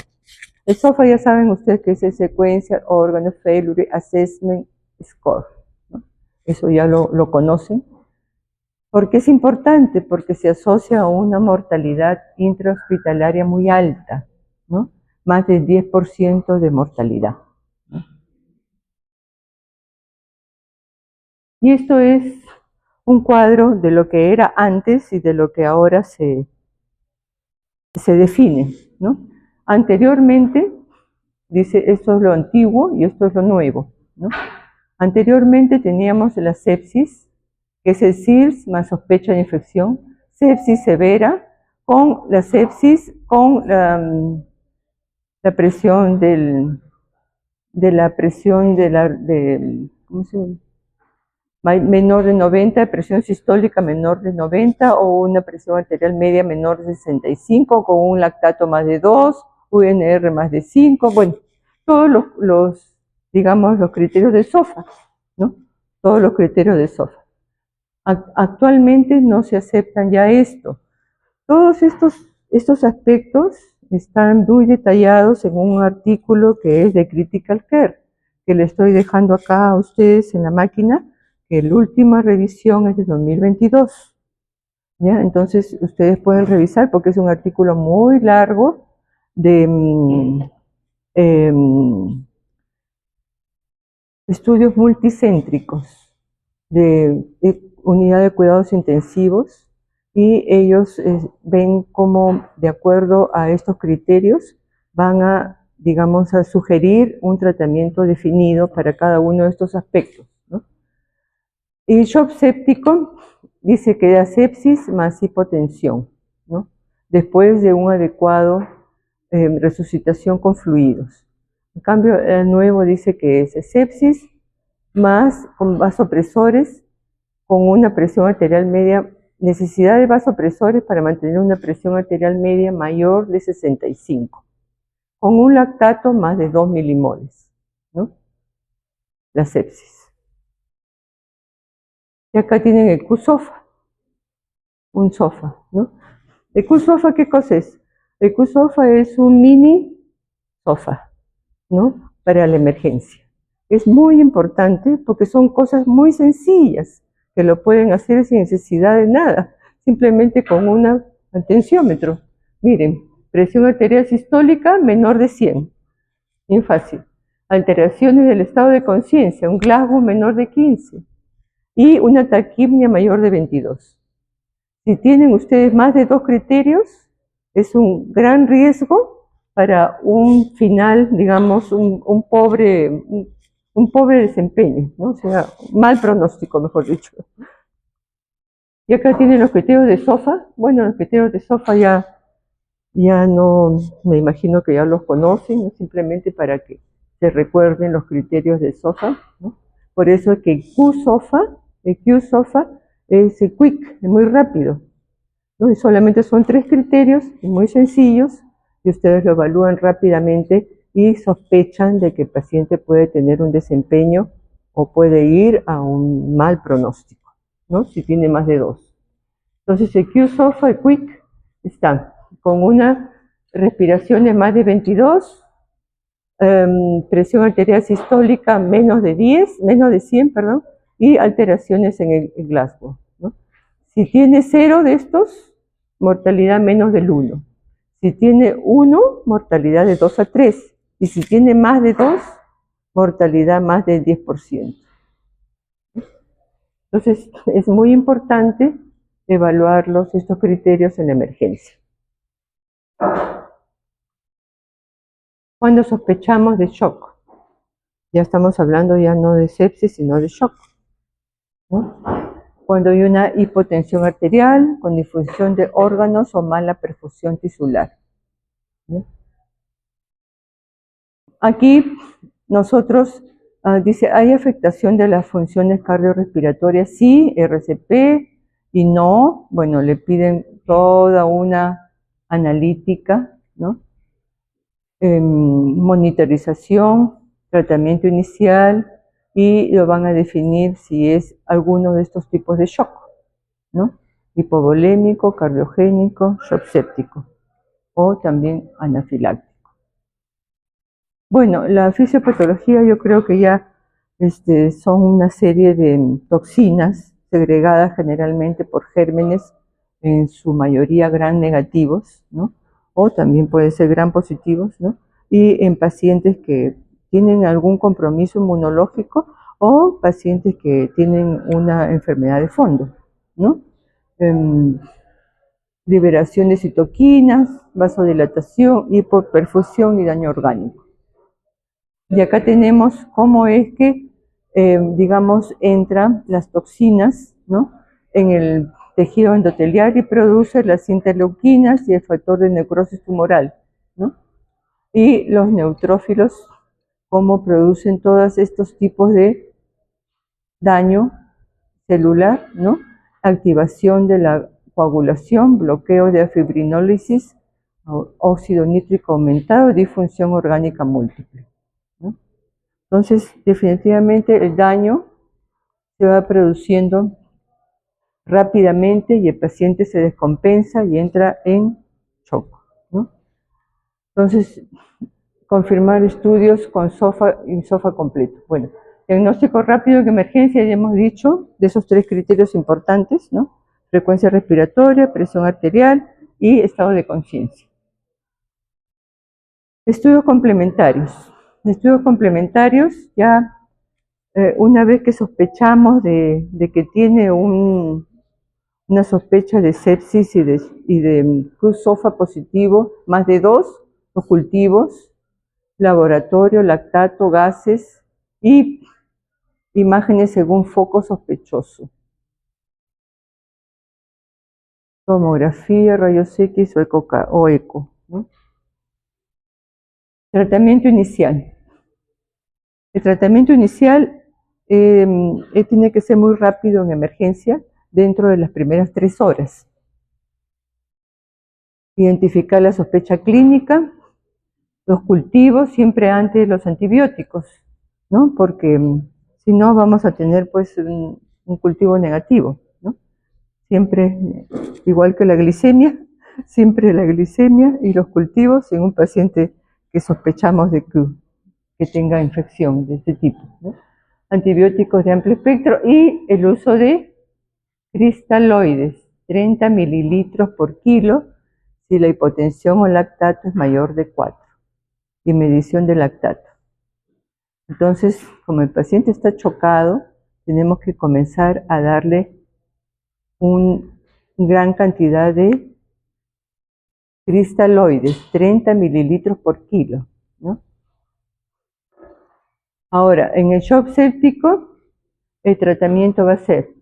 El SOFA ya saben ustedes que es el Sequential Organ Failure Assessment Score, ¿no? Eso ya lo conocen. ¿Por qué es importante? Porque se asocia a una mortalidad intrahospitalaria muy alta, ¿no? Más del 10% de mortalidad, ¿no? Y esto es un cuadro de lo que era antes y de lo que ahora se define, ¿no? Anteriormente, dice, esto es lo antiguo y esto es lo nuevo, ¿no? Anteriormente teníamos la sepsis, que es el SIRS más sospecha de infección, sepsis severa, con la sepsis, con la presión ¿cómo se llama? Menor de 90, presión sistólica menor de 90, o una presión arterial media menor de 65, con un lactato más de 2, UNR más de 5, bueno, todos digamos, los criterios de SOFA, ¿no? Todos los criterios de SOFA. Actualmente no se aceptan ya esto. Todos estos aspectos están muy detallados en un artículo que es de Critical Care, que le estoy dejando acá a ustedes en la máquina, que la última revisión es de 2022. ¿Ya? Entonces, ustedes pueden revisar porque es un artículo muy largo de estudios multicéntricos de unidad de cuidados intensivos, y ellos ven cómo, de acuerdo a estos criterios, van a, digamos, a sugerir un tratamiento definido para cada uno de estos aspectos, ¿no? Y shock séptico dice que da sepsis más hipotensión, ¿no? Después de un adecuado resucitación con fluidos. En cambio, el nuevo dice que es sepsis más con vasopresores, con una presión arterial media, necesidad de vasopresores para mantener una presión arterial media mayor de 65, con un lactato más de 2 milimoles, ¿no? La sepsis. Y acá tienen el Q-SOFA, un SOFA, ¿no? ¿El Q-SOFA qué cosa es? El Q-SOFA es un mini SOFA, ¿no? Para la emergencia. Es muy importante porque son cosas muy sencillas que lo pueden hacer sin necesidad de nada, simplemente con un tensiómetro. Miren, presión arterial sistólica menor de 100, bien fácil. Alteraciones del estado de conciencia, un Glasgow menor de 15 y una taquipnia mayor de 22. Si tienen ustedes más de 2 criterios, es un gran riesgo para un final, digamos, un pobre desempeño, ¿no? O sea, mal pronóstico, mejor dicho. Y acá tienen los criterios de SOFA. Bueno, los criterios de SOFA ya no, me imagino que ya los conocen, ¿no? Simplemente para que se recuerden los criterios de SOFA, ¿no? Por eso es que el Q-SOFA es quick, es muy rápido, ¿no? Y solamente son 3 criterios muy sencillos y ustedes lo evalúan rápidamente y sospechan de que el paciente puede tener un desempeño o puede ir a un mal pronóstico, ¿no? Si tiene más de 2. Entonces el Q-SOFA y Quick están con una respiración de más de 22, presión arterial sistólica menos de 100, perdón, y alteraciones en el Glasgow, ¿no? Si tiene 0 de estos, mortalidad menos del 1. Si tiene 1, mortalidad de 2 a 3. Y si tiene más de 2, mortalidad más del 10%. Entonces, es muy importante evaluar estos criterios en la emergencia. Cuando sospechamos de shock, ya estamos hablando ya no de sepsis, sino de shock, ¿no? Cuando hay una hipotensión arterial con disfunción de órganos o mala perfusión tisular, ¿no? Aquí nosotros, dice, ¿hay afectación de las funciones cardiorrespiratorias? Sí, RCP, y no, bueno, le piden toda una analítica, ¿no? Monitorización, tratamiento inicial, y lo van a definir si es alguno de estos tipos de shock, ¿no? Hipovolémico, cardiogénico, shock séptico, o también anafiláctico. Bueno, la fisiopatología yo creo que ya son una serie de toxinas segregadas generalmente por gérmenes, en su mayoría gram negativos, ¿no? O también pueden ser gram positivos, ¿no? Y en pacientes que tienen algún compromiso inmunológico o pacientes que tienen una enfermedad de fondo, ¿no? Liberación de citoquinas, vasodilatación, hipoperfusión y daño orgánico. Y acá tenemos cómo es que, digamos, entran las toxinas, ¿no?, en el tejido endotelial y produce las interleuquinas y el factor de necrosis tumoral, ¿no? Y los neutrófilos, cómo producen todos estos tipos de daño celular, ¿no? Activación de la coagulación, bloqueo de afibrinólisis, óxido nítrico aumentado, disfunción orgánica múltiple, ¿no? Entonces, definitivamente el daño se va produciendo rápidamente y el paciente se descompensa y entra en shock, ¿no? Entonces, confirmar estudios con SOFA y SOFA completo. Bueno, diagnóstico rápido en emergencia, ya hemos dicho, de esos 3 criterios importantes, ¿no? Frecuencia respiratoria, presión arterial y estado de conciencia. Estudios complementarios. Estudios complementarios, ya una vez que sospechamos de que tiene una sospecha de sepsis y de Q-SOFA positivo, más de 2, los cultivos, laboratorio, lactato, gases y imágenes según foco sospechoso. Tomografía, rayos X o eco, ¿no? Tratamiento inicial. El tratamiento inicial tiene que ser muy rápido en emergencia, dentro de las primeras 3 horas. Identificar la sospecha clínica, los cultivos siempre antes de los antibióticos, ¿no? Porque si no vamos a tener pues un cultivo negativo, ¿no? Siempre, igual que la glicemia, siempre la glicemia y los cultivos en un paciente que sospechamos de que tenga infección de este tipo, ¿no? Antibióticos de amplio espectro y el uso de cristaloides, 30 mililitros por kilo, si la hipotensión o lactato es mayor de 4, y medición de lactato. Entonces, como el paciente está chocado, tenemos que comenzar a darle una gran cantidad de cristaloides, 30 mililitros por kilo, ¿no? Ahora, en el shock séptico, el tratamiento va a ser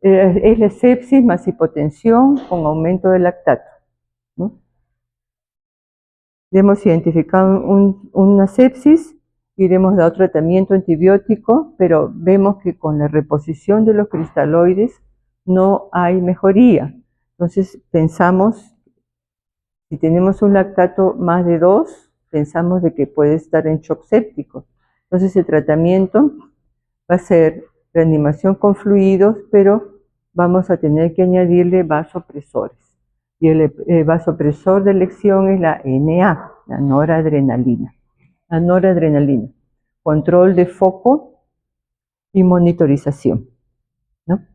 es la sepsis más hipotensión con aumento del lactato, ¿no? Hemos identificado una sepsis iremos a otro tratamiento antibiótico, pero vemos que con la reposición de los cristaloides no hay mejoría. Entonces pensamos, si tenemos un lactato más de 2, pensamos de que puede estar en shock séptico. Entonces el tratamiento va a ser reanimación con fluidos, pero vamos a tener que añadirle vasopresores. Y el vasopresor de elección es la NA, la noradrenalina. La noradrenalina, control de foco y monitorización, ¿no?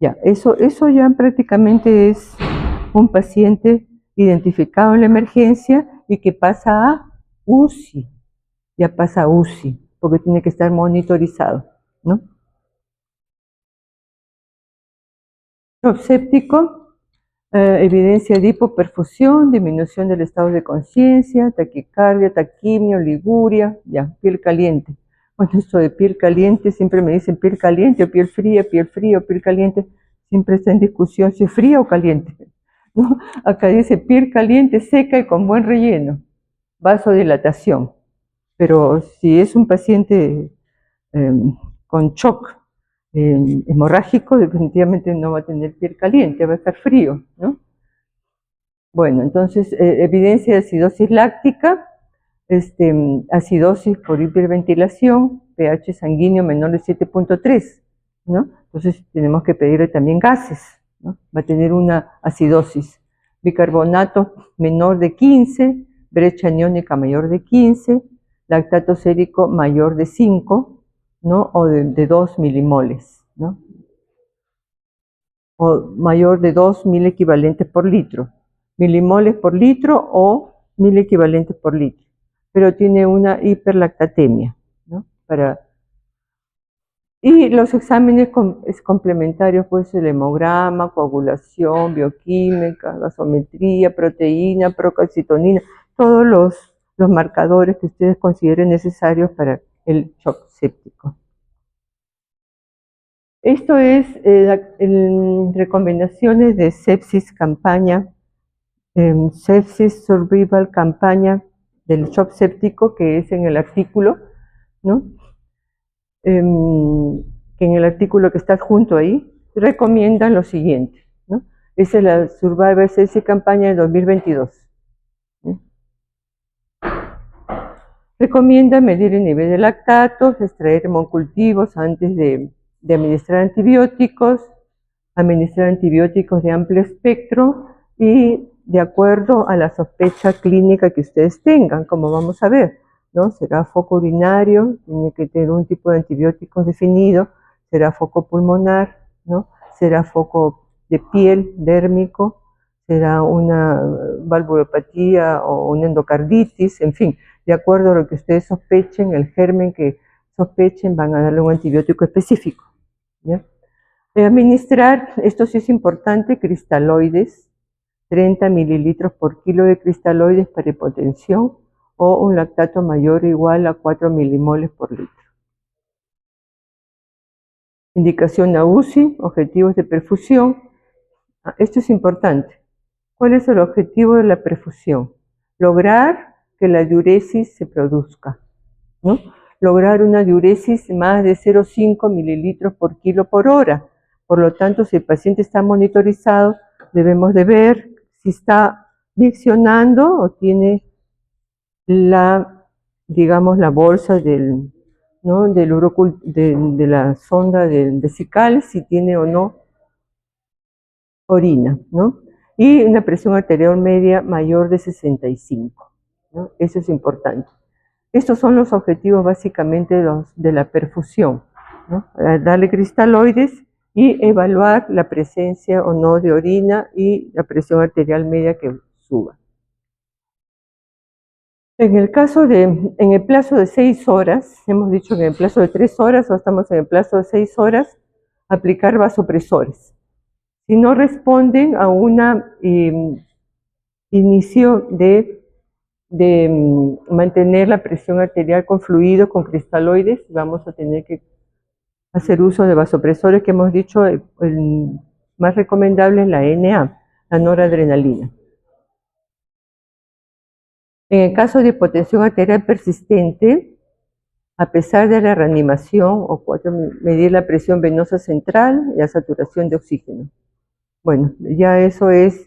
Ya, eso ya prácticamente es un paciente identificado en la emergencia y que pasa a UCI, ya pasa a UCI, porque tiene que estar monitorizado, ¿no? Shock séptico, evidencia de hipoperfusión, disminución del estado de conciencia, taquicardia, taquimia, oliguria, ya, piel caliente. Bueno, esto de piel caliente, siempre me dicen piel caliente o piel fría o piel caliente, siempre está en discusión si es fría o caliente, ¿no? Acá dice piel caliente, seca y con buen relleno, vasodilatación. Pero si es un paciente con shock hemorrágico, definitivamente no va a tener piel caliente, va a estar frío, ¿no? Bueno, entonces, evidencia de acidosis láctica, acidosis por hiperventilación, pH sanguíneo menor de 7.3, ¿no? Entonces tenemos que pedirle también gases, ¿no? Va a tener una acidosis. Bicarbonato menor de 15, brecha aniónica mayor de 15, lactato sérico mayor de 5, ¿no? O de 2 milimoles, ¿no? O mayor de 2 mil equivalentes por litro. Milimoles por litro o 1000 equivalentes por litro. Pero tiene una hiperlactatemia, ¿no? Y los exámenes complementarios, pues el hemograma, coagulación, bioquímica, gasometría, proteína, procalcitonina, todos los marcadores que ustedes consideren necesarios para el shock séptico. Esto es recomendaciones de sepsis campaña, sepsis survival campaña del shock séptico, que es en el artículo, ¿no? Que en el artículo que está adjunto ahí, recomiendan lo siguiente, ¿no? Esa es la Survivor Sepsis Campaña de 2022. ¿No? Recomienda medir el nivel de lactatos, extraer hemocultivos antes de administrar antibióticos de amplio espectro y de acuerdo a la sospecha clínica que ustedes tengan, como vamos a ver, ¿no? Será foco urinario, tiene que tener un tipo de antibióticos definido, será foco pulmonar, ¿no? Será foco de piel, dérmico, será una valvulopatía o una endocarditis, en fin, de acuerdo a lo que ustedes sospechen, el germen que sospechen, van a darle un antibiótico específico, ¿ya? Administrar, esto sí es importante, cristaloides, 30 mililitros por kilo de cristaloides para hipotensión o un lactato mayor o igual a 4 milimoles por litro. Indicación a UCI, objetivos de perfusión. Esto es importante. ¿Cuál es el objetivo de la perfusión? Lograr que la diuresis se produzca, ¿no? Lograr una diuresis más de 0,5 mililitros por kilo por hora. Por lo tanto, si el paciente está monitorizado, debemos de ver si está miccionando o tiene digamos, la bolsa ¿no? de la sonda vesical, si tiene o no orina, ¿no? Y una presión arterial media mayor de 65, ¿no? Eso es importante. Estos son los objetivos básicamente de la perfusión, ¿no? Darle cristaloides y evaluar la presencia o no de orina y la presión arterial media que suba. En el plazo de 6 horas, hemos dicho que en el plazo de 3 horas o estamos en el plazo de 6 horas, aplicar vasopresores. Si no responden a un inicio de mantener la presión arterial con fluido, con cristaloides, vamos a tener que hacer uso de vasopresores que hemos dicho, el más recomendable es la NA, la noradrenalina. En el caso de hipotensión arterial persistente, a pesar de la reanimación, o 4, medir la presión venosa central y la saturación de oxígeno. Bueno, ya eso es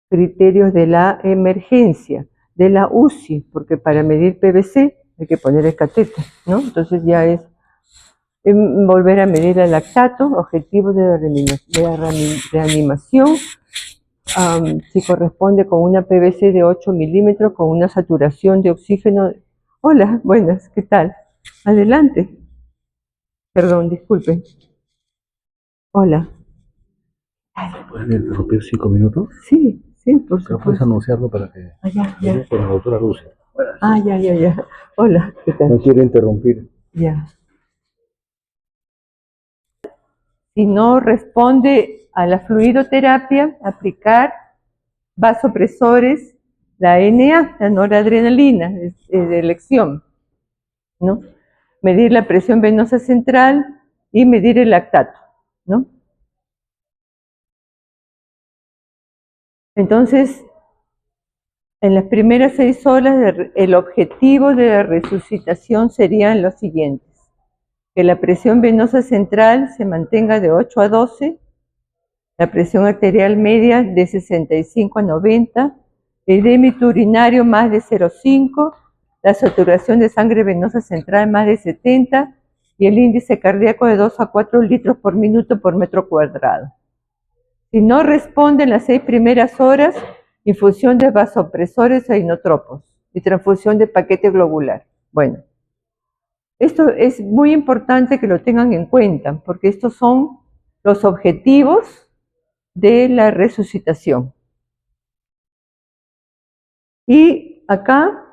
criterios de la emergencia, de la UCI, porque para medir PVC hay que poner el catéter, ¿no? Entonces ya es volver a medir el lactato, objetivos de la reanimación, si corresponde con una PVC de 8 milímetros con una saturación de oxígeno. Hola, buenas, ¿qué tal? Adelante. Perdón, disculpen. Hola. ¿Pueden interrumpir 5 minutos? Sí, sí, por supuesto. ¿Puedes anunciarlo para que... Ya. Con la doctora Lucia. Ya. Hola, ¿qué tal? No quiero interrumpir. Ya. Si no responde a la fluidoterapia, aplicar vasopresores, la NA, la noradrenalina, de elección, ¿no? Medir la presión venosa central y medir el lactato, ¿no? Entonces, en las primeras 6 horas, el objetivo de la resucitación serían los siguientes: que la presión venosa central se mantenga de 8 a 12, la presión arterial media de 65 a 90, el débito urinario más de 0,5, la saturación de sangre venosa central más de 70 y el índice cardíaco de 2 a 4 litros por minuto por metro cuadrado. Si no responden las 6 primeras horas, infusión de vasopresores e inotropos y transfusión de paquete globular. Bueno, esto es muy importante que lo tengan en cuenta, porque estos son los objetivos de la resucitación. Y acá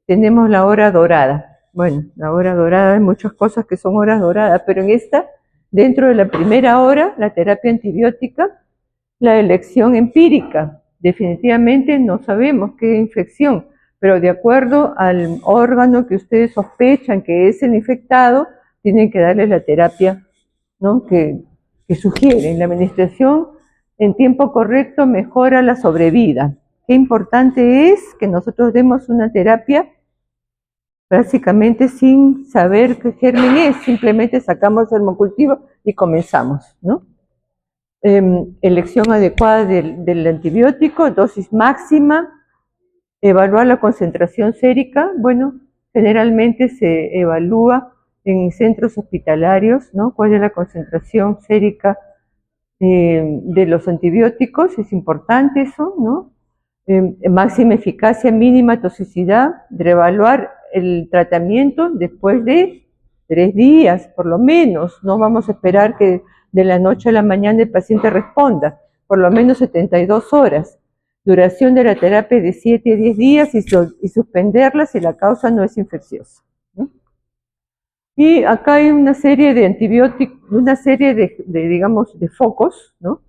tenemos la hora dorada. Bueno, la hora dorada, hay muchas cosas que son horas doradas, pero en esta, dentro de la primera hora, la terapia antibiótica, la elección empírica. Definitivamente no sabemos qué infección, pero de acuerdo al órgano que ustedes sospechan que es el infectado, tienen que darle la terapia, ¿no?, que sugieren. La administración en tiempo correcto mejora la sobrevida. Qué importante es que nosotros demos una terapia básicamente sin saber qué germen es, simplemente sacamos el hemocultivo y comenzamos, ¿no? Elección adecuada del antibiótico, dosis máxima, evaluar la concentración sérica. Bueno, generalmente se evalúa en centros hospitalarios, ¿no?, cuál es la concentración sérica de los antibióticos. Es importante eso, ¿no? Máxima eficacia, mínima toxicidad, reevaluar el tratamiento después de 3 días, por lo menos. No vamos a esperar que de la noche a la mañana el paciente responda, por lo menos 72 horas. Duración de la terapia de 7 a 10 días y suspenderla si la causa no es infecciosa, ¿no? Y acá hay una serie de antibióticos, una serie digamos, de focos, ¿no?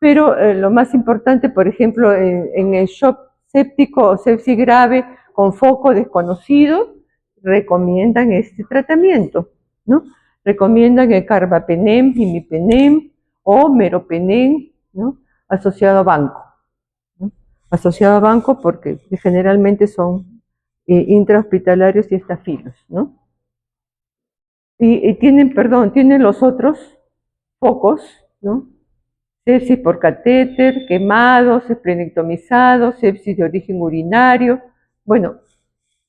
Pero lo más importante, por ejemplo, en el shock séptico o sepsis grave con foco desconocido, recomiendan este tratamiento, ¿no? Recomiendan el carbapenem, imipenem o meropenem, ¿no?, asociado a banco, ¿no? Asociado a banco porque generalmente son intrahospitalarios y estafilos, ¿no? Y tienen los otros focos, ¿no? Sepsis por catéter, quemados, esplenectomizados, sepsis de origen urinario. Bueno,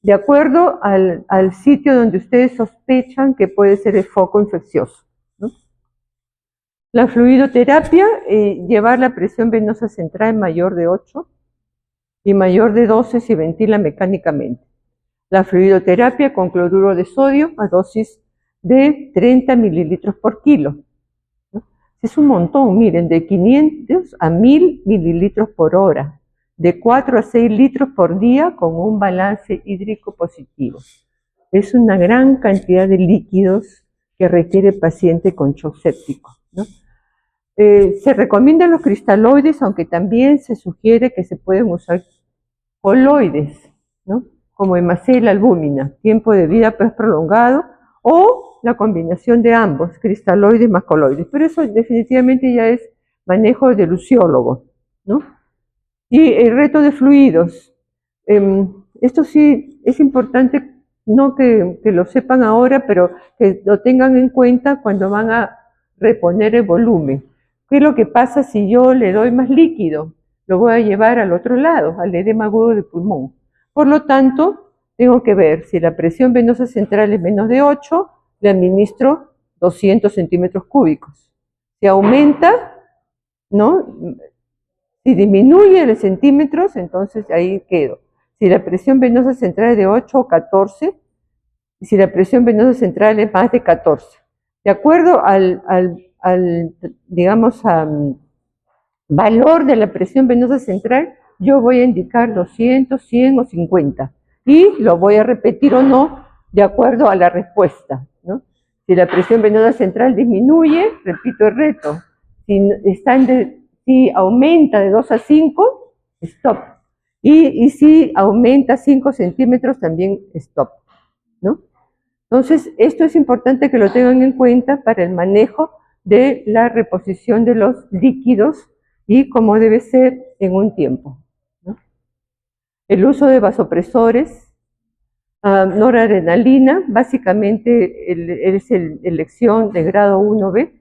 de acuerdo al sitio donde ustedes sospechan que puede ser el foco infeccioso, ¿no? La fluidoterapia, llevar la presión venosa central mayor de 8 y mayor de 12 si ventila mecánicamente. La fluidoterapia con cloruro de sodio a dosis de 30 mililitros por kilo. Es un montón, miren, de 500 a 1000 mililitros por hora, de 4 a 6 litros por día con un balance hídrico positivo. Es una gran cantidad de líquidos que requiere el paciente con shock séptico, ¿no? Se recomiendan los cristaloides, aunque también se sugiere que se pueden usar coloides, ¿no?, como hemacel, albúmina, tiempo de vida más prolongado, o la combinación de ambos, cristaloides más coloides. Pero eso definitivamente ya es manejo de luciólogo, ¿no? Y el reto de fluidos. Esto sí es importante no que lo sepan ahora, pero que lo tengan en cuenta cuando van a reponer el volumen. ¿Qué es lo que pasa si yo le doy más líquido? Lo voy a llevar al otro lado, al edema agudo del pulmón. Por lo tanto, tengo que ver si la presión venosa central es menos de 8, le administro 200 centímetros cúbicos. Si aumenta, ¿no? Si disminuye los centímetros, entonces ahí quedo. Si la presión venosa central es de 8 o 14, y si la presión venosa central es más de 14. De acuerdo al digamos, valor de la presión venosa central, yo voy a indicar 200, 100 o 50. Y lo voy a repetir o no de acuerdo a la respuesta, ¿no? Si la presión venosa central disminuye, repito el reto. Si aumenta de 2 a 5, stop. Y si aumenta 5 centímetros, también stop, ¿no? Entonces, esto es importante que lo tengan en cuenta para el manejo de la reposición de los líquidos y cómo debe ser en un tiempo, ¿no? El uso de vasopresores, noradrenalina, básicamente es elección de grado 1B,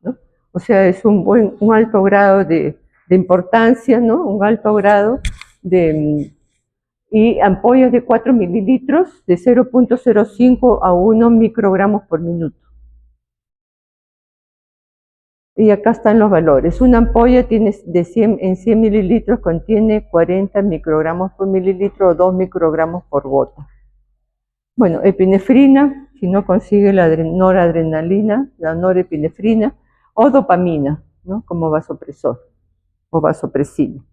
¿no? O sea, es un alto grado de importancia, ¿no? Un alto grado de... y ampollas de 4 mililitros de 0.05 a 1 microgramos por minuto. Y acá están los valores. Una ampolla tiene en 100 mililitros contiene 40 microgramos por mililitro o 2 microgramos por gota. Bueno, epinefrina, si no consigue la noradrenalina, la norepinefrina, o dopamina, ¿no? Como vasopresor o vasopresina.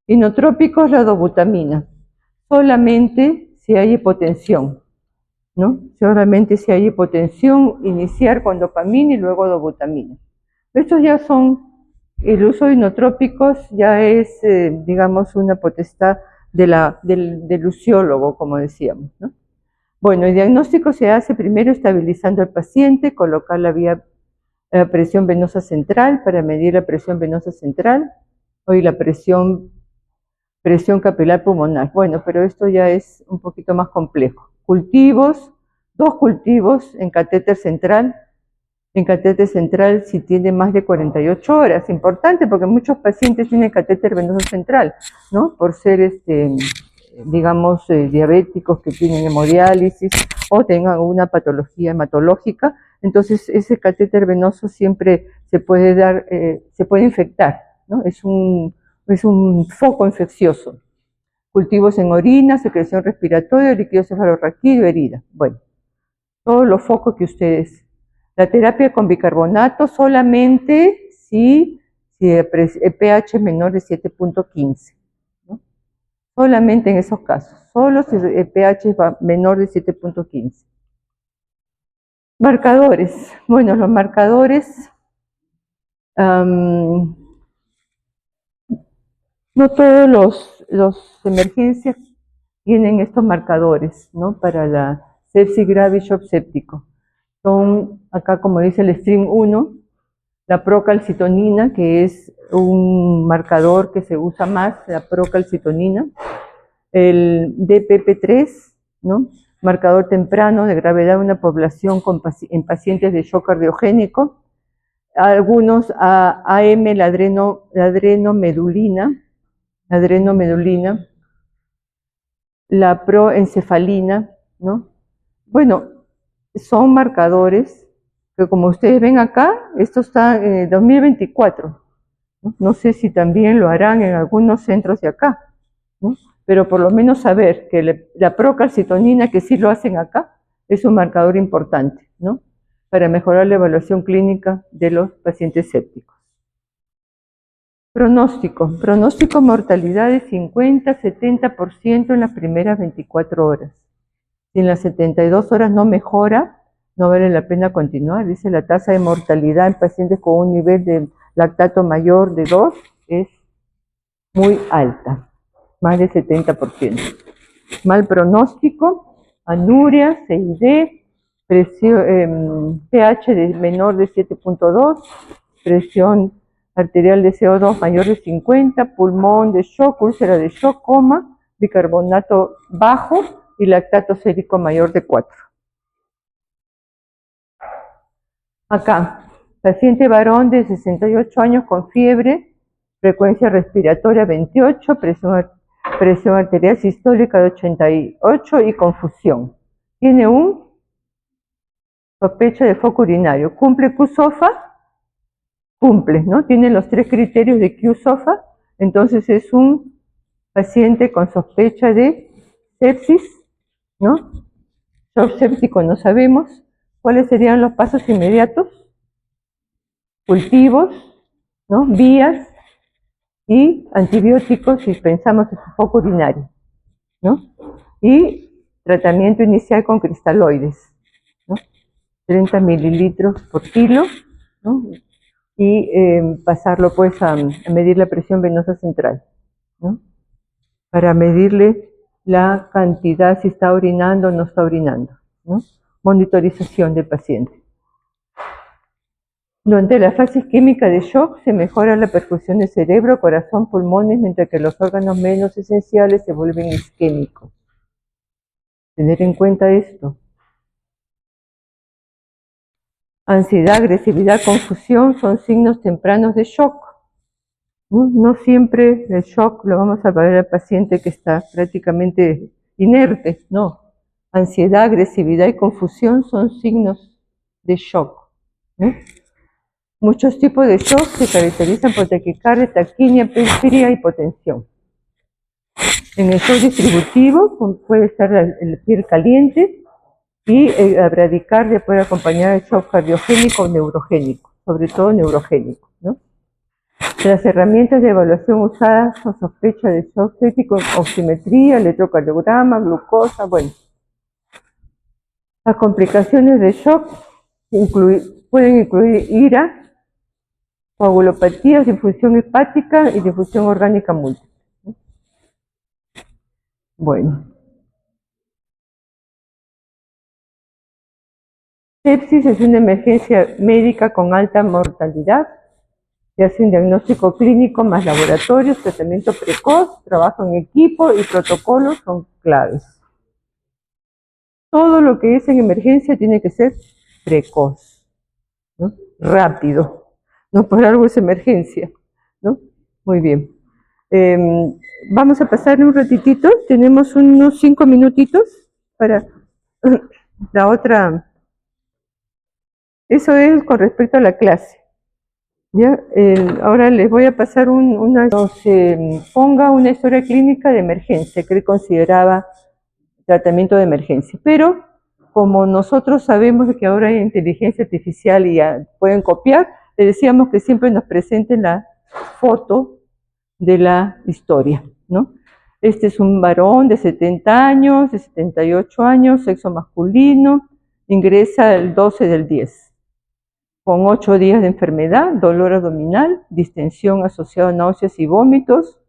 Inotrópicos, la dobutamina, solamente si hay hipotensión, ¿no? Solamente si hay hipotensión, iniciar con dopamina y luego dobutamina. Estos ya son, el uso de inotrópicos ya es, digamos, una potestad del usiólogo, como decíamos, ¿no? Bueno, el diagnóstico se hace primero estabilizando al paciente, colocar la vía presión venosa central para medir la presión venosa central, y la presión capilar pulmonar. Bueno, pero esto ya es un poquito más complejo. Cultivos, 2 cultivos en catéter central. En catéter central si tiene más de 48 horas. Importante porque muchos pacientes tienen catéter venoso central, ¿no? Por ser, digamos, diabéticos que tienen hemodiálisis o tengan una patología hematológica. Entonces, ese catéter venoso siempre se puede dar, se puede infectar, ¿no? Es un foco infeccioso. Cultivos en orina, secreción respiratoria, líquido cefalorraquídeo, herida. Bueno, todos los focos que ustedes. La terapia con bicarbonato solamente si el pH es menor de 7.15, ¿no? Solamente en esos casos, solo si el pH es menor de 7.15. Marcadores. Bueno, los marcadores, no todos los emergencias tienen estos marcadores, ¿no? Para la sepsis grave y shock séptico. Son, acá como dice el stream 1, la procalcitonina, que es un marcador que se usa más, la procalcitonina. El DPP3, ¿no? Marcador temprano de gravedad de una población en pacientes de shock cardiogénico. Algunos AM, la adrenomedulina, la proencefalina, ¿no? Bueno, son marcadores que, como ustedes ven acá, esto está en el 2024, ¿no? No sé si también lo harán en algunos centros de acá, ¿no? Pero por lo menos saber que la procalcitonina, que sí lo hacen acá, es un marcador importante, ¿no? Para mejorar la evaluación clínica de los pacientes sépticos. Pronóstico mortalidad de 50-70% en las primeras 24 horas. Si en las 72 horas no mejora, no vale la pena continuar. Dice, la tasa de mortalidad en pacientes con un nivel de lactato mayor de 2 es muy alta, más de 70%. Mal pronóstico, anuria, CID, pH menor de 7.2, presión arterial de CO2 mayor de 50, pulmón de shock, úlcera de shock, coma, bicarbonato bajo, y lactato sérico mayor de 4. Acá, paciente varón de 68 años con fiebre, frecuencia respiratoria 28, presión arterial sistólica de 88 y confusión. Tiene un sospecha de foco urinario. ¿Cumple QSOFA? Cumple, ¿no? Tiene los 3 criterios de QSOFA, entonces es un paciente con sospecha de sepsis, ¿no? Shock séptico no sabemos. ¿Cuáles serían los pasos inmediatos? Cultivos, ¿no? Vías y antibióticos si pensamos en su foco urinario, ¿no? Y tratamiento inicial con cristaloides, ¿no? 30 mililitros por kilo, ¿no? Y pasarlo pues a medir la presión venosa central, ¿no? Para medirle la cantidad, si está orinando o no está orinando, ¿no? Monitorización del paciente. Durante la fase isquémica de shock se mejora la perfusión del cerebro, corazón, pulmones, mientras que los órganos menos esenciales se vuelven isquémicos. Tener en cuenta esto. Ansiedad, agresividad, confusión son signos tempranos de shock. No siempre el shock lo vamos a ver al paciente que está prácticamente inerte, no. Ansiedad, agresividad y confusión son signos de shock, ¿no? Muchos tipos de shock se caracterizan por taquicardia, taquinia, periferia y hipotensión. En el shock distributivo puede estar el piel caliente y la bradicardia puede acompañar el shock cardiogénico o neurogénico, sobre todo neurogénico, ¿no? Las herramientas de evaluación usadas con sospecha de shock séptico, oximetría, electrocardiograma, glucosa, bueno. Las complicaciones de shock pueden incluir ira, coagulopatías, difusión hepática y difusión orgánica múltiple. Bueno. Sepsis es una emergencia médica con alta mortalidad. Se hace un diagnóstico clínico más laboratorios, tratamiento precoz, trabajo en equipo y protocolos son claves. Todo lo que es en emergencia tiene que ser precoz, ¿no? Rápido. No por algo es emergencia, ¿no? Muy bien. Vamos a pasar un ratitito, tenemos unos 5 minutitos para la otra. Eso es con respecto a la clase. ¿Ya? Ahora les voy a pasar ponga una historia clínica de emergencia que él consideraba tratamiento de emergencia. Pero como nosotros sabemos que ahora hay inteligencia artificial y ya pueden copiar, les decíamos que siempre nos presenten la foto de la historia, ¿no? Este es un varón de 70 años, de 78 años, sexo masculino, ingresa el 12 del 10. Con 8 días de enfermedad, dolor abdominal, distensión asociada a náuseas y vómitos,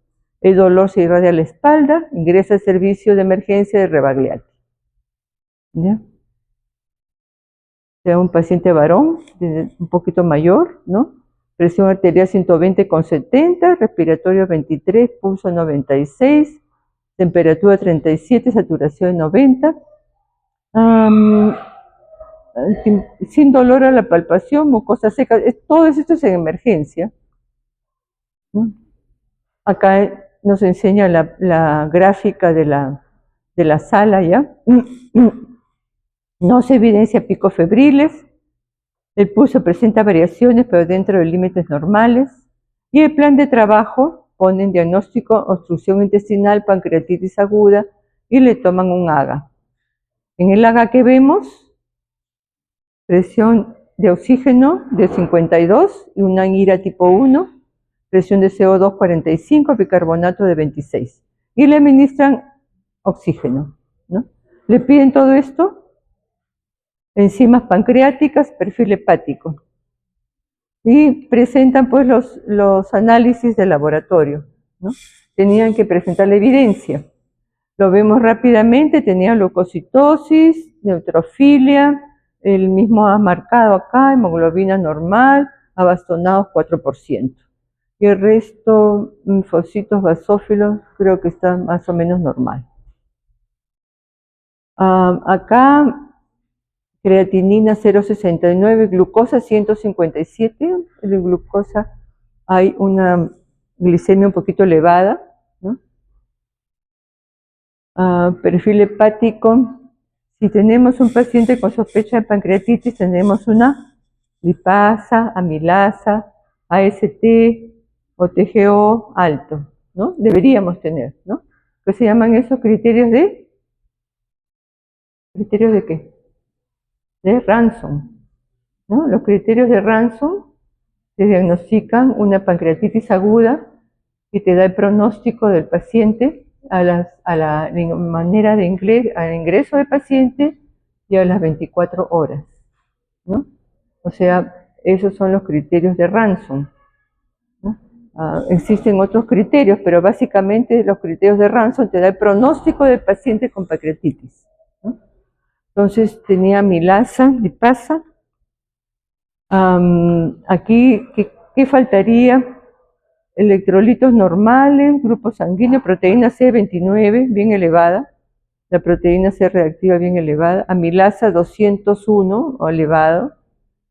el dolor se irradia a la espalda, ingresa al servicio de emergencia de Rebagliati. ¿Ya? Sea un paciente varón, un poquito mayor, ¿no? Presión arterial 120/70, respiratorio 23, pulso 96, temperatura 37, saturación 90. Sin dolor a la palpación, mucosa seca, todo esto es en emergencia, ¿no? Acá nos enseña la gráfica de la sala, ¿ya? No se evidencia picos febriles, el pulso presenta variaciones pero dentro de límites normales, y el plan de trabajo pone en diagnóstico obstrucción intestinal, pancreatitis aguda, y le toman un AGA. En el AGA que vemos, presión de oxígeno de 52 y una IRA tipo 1, presión de CO2 45, bicarbonato de 26. Y le administran oxígeno, ¿no? Le piden todo esto, enzimas pancreáticas, perfil hepático. Y presentan pues los análisis de laboratorio, ¿no? Tenían que presentar la evidencia. Lo vemos rápidamente, tenía leucocitosis, neutrofilia, el mismo ha marcado acá, hemoglobina normal, abastonados 4%. Y el resto, linfocitos basófilos, creo que está más o menos normal. Acá creatinina 0,69, glucosa 157. En la glucosa hay una glicemia un poquito elevada, ¿no? Perfil hepático. Si tenemos un paciente con sospecha de pancreatitis, tenemos una lipasa, amilasa, AST o TGO alto, ¿no? Deberíamos tener, ¿no? ¿Qué se llaman esos criterios de? ¿Criterios de qué? De Ransom, ¿no? Los criterios de Ransom te diagnostican una pancreatitis aguda y te da el pronóstico del paciente a la manera de ingreso del paciente y a las 24 horas, ¿no? O sea, esos son los criterios de Ransom, ¿no? Existen otros criterios, pero básicamente los criterios de Ransom te da el pronóstico del paciente con pancreatitis, ¿no? Entonces tenía amilasa, lipasa. Aquí, ¿qué faltaría? Electrolitos normales, grupo sanguíneo, proteína C29 bien elevada, la proteína C reactiva bien elevada, amilasa 201 o elevado,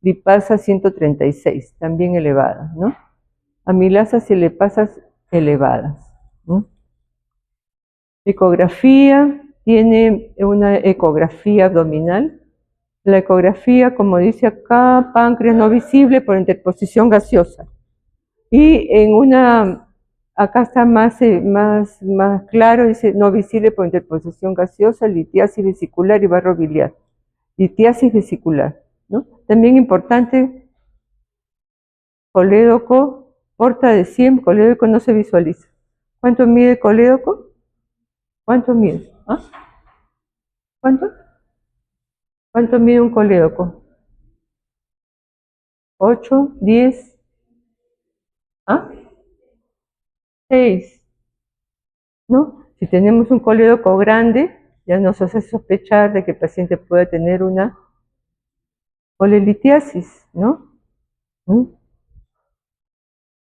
lipasa 136 también elevada, ¿no? Amilasas y lipasas elevadas, ¿no? Ecografía, tiene una ecografía abdominal. La ecografía, como dice acá, páncreas no visible por interposición gaseosa. Y en acá está más claro, dice no visible por interposición gaseosa, litiasis vesicular y barro biliar. Litiasis vesicular, ¿no? También importante, colédoco, porta de 100, colédoco no se visualiza. ¿Cuánto mide el colédoco? ¿Cuánto mide? ¿Ah? ¿Cuánto? ¿Cuánto mide un colédoco? 8, 10, ¿ah? 6, ¿no? Si tenemos un colédoco grande, ya nos hace sospechar de que el paciente puede tener una colelitiasis, ¿no?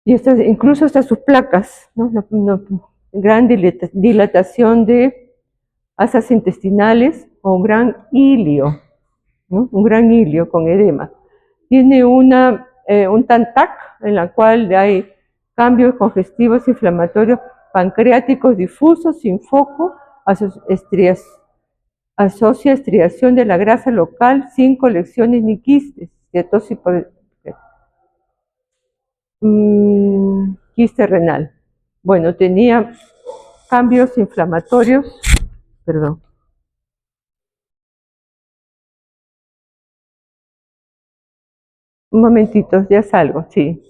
Y incluso hasta sus placas, ¿no? Gran dilatación de asas intestinales o gran hilio, ¿no? Un gran hilio con edema. Tiene un TANTAC en la cual hay cambios congestivos inflamatorios pancreáticos difusos sin foco, asocia estriación de la grasa local sin colecciones ni quistes, quiste renal. Bueno, tenía cambios inflamatorios, perdón. Un momentito, ya salgo, sí.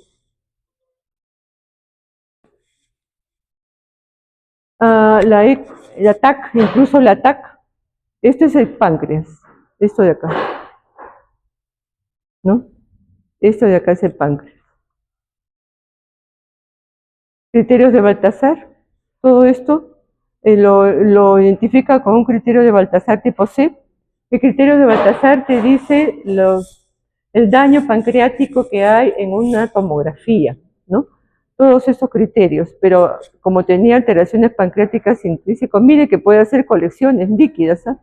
La TAC, incluso la TAC, este es el páncreas, esto de acá, ¿no? Esto de acá es el páncreas. Criterios de Baltasar, todo esto lo identifica con un criterio de Baltasar tipo C. El criterio de Baltasar te dice el daño pancreático que hay en una tomografía, ¿no? Todos esos criterios, pero como tenía alteraciones pancreáticas intrínsecas, mire que puede hacer colecciones líquidas, ¿eh?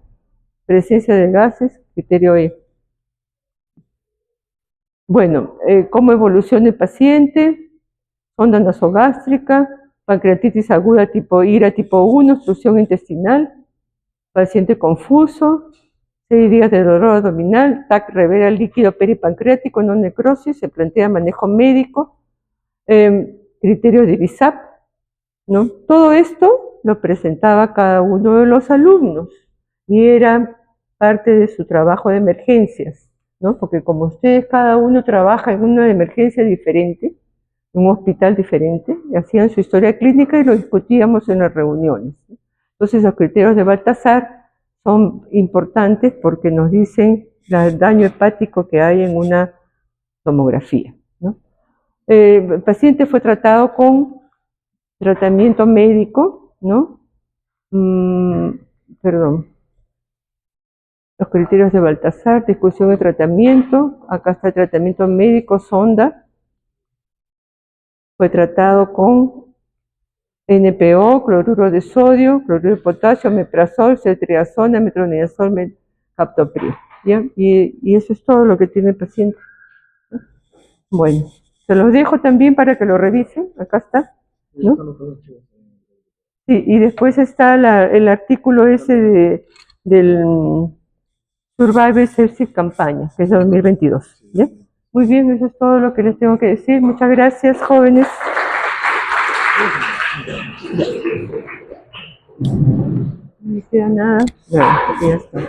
Presencia de gases, criterio E. Bueno, ¿cómo evoluciona el paciente? Sonda nasogástrica, pancreatitis aguda tipo IRA tipo 1, obstrucción intestinal, paciente confuso, 6 días de dolor abdominal, TAC revela líquido peripancreático, no necrosis, se plantea manejo médico, criterios de BISAP, ¿no? Todo esto lo presentaba cada uno de los alumnos y era parte de su trabajo de emergencias, ¿no? Porque como ustedes cada uno trabaja en una emergencia diferente, en un hospital diferente, hacían su historia clínica y lo discutíamos en las reuniones. Entonces los criterios de Baltasar son importantes porque nos dicen el daño hepático que hay en una tomografía, ¿no? El paciente fue tratado con tratamiento médico, ¿no? Perdón. Los criterios de Baltasar, discusión de tratamiento, acá está el tratamiento médico, sonda, fue tratado con NPO, cloruro de sodio, cloruro de potasio, omeprazol, ceftriaxona, metronidazol, captopril. ¿Ya? Y eso es todo lo que tiene el paciente. Bueno, se los dejo también para que lo revisen. Acá está, ¿no? Sí, y después está el artículo ese del Survival Sepsis Campaña, que es de 2022. ¿Ya? Muy bien, eso es todo lo que les tengo que decir. Muchas gracias, jóvenes. No me queda nada. No, ya está.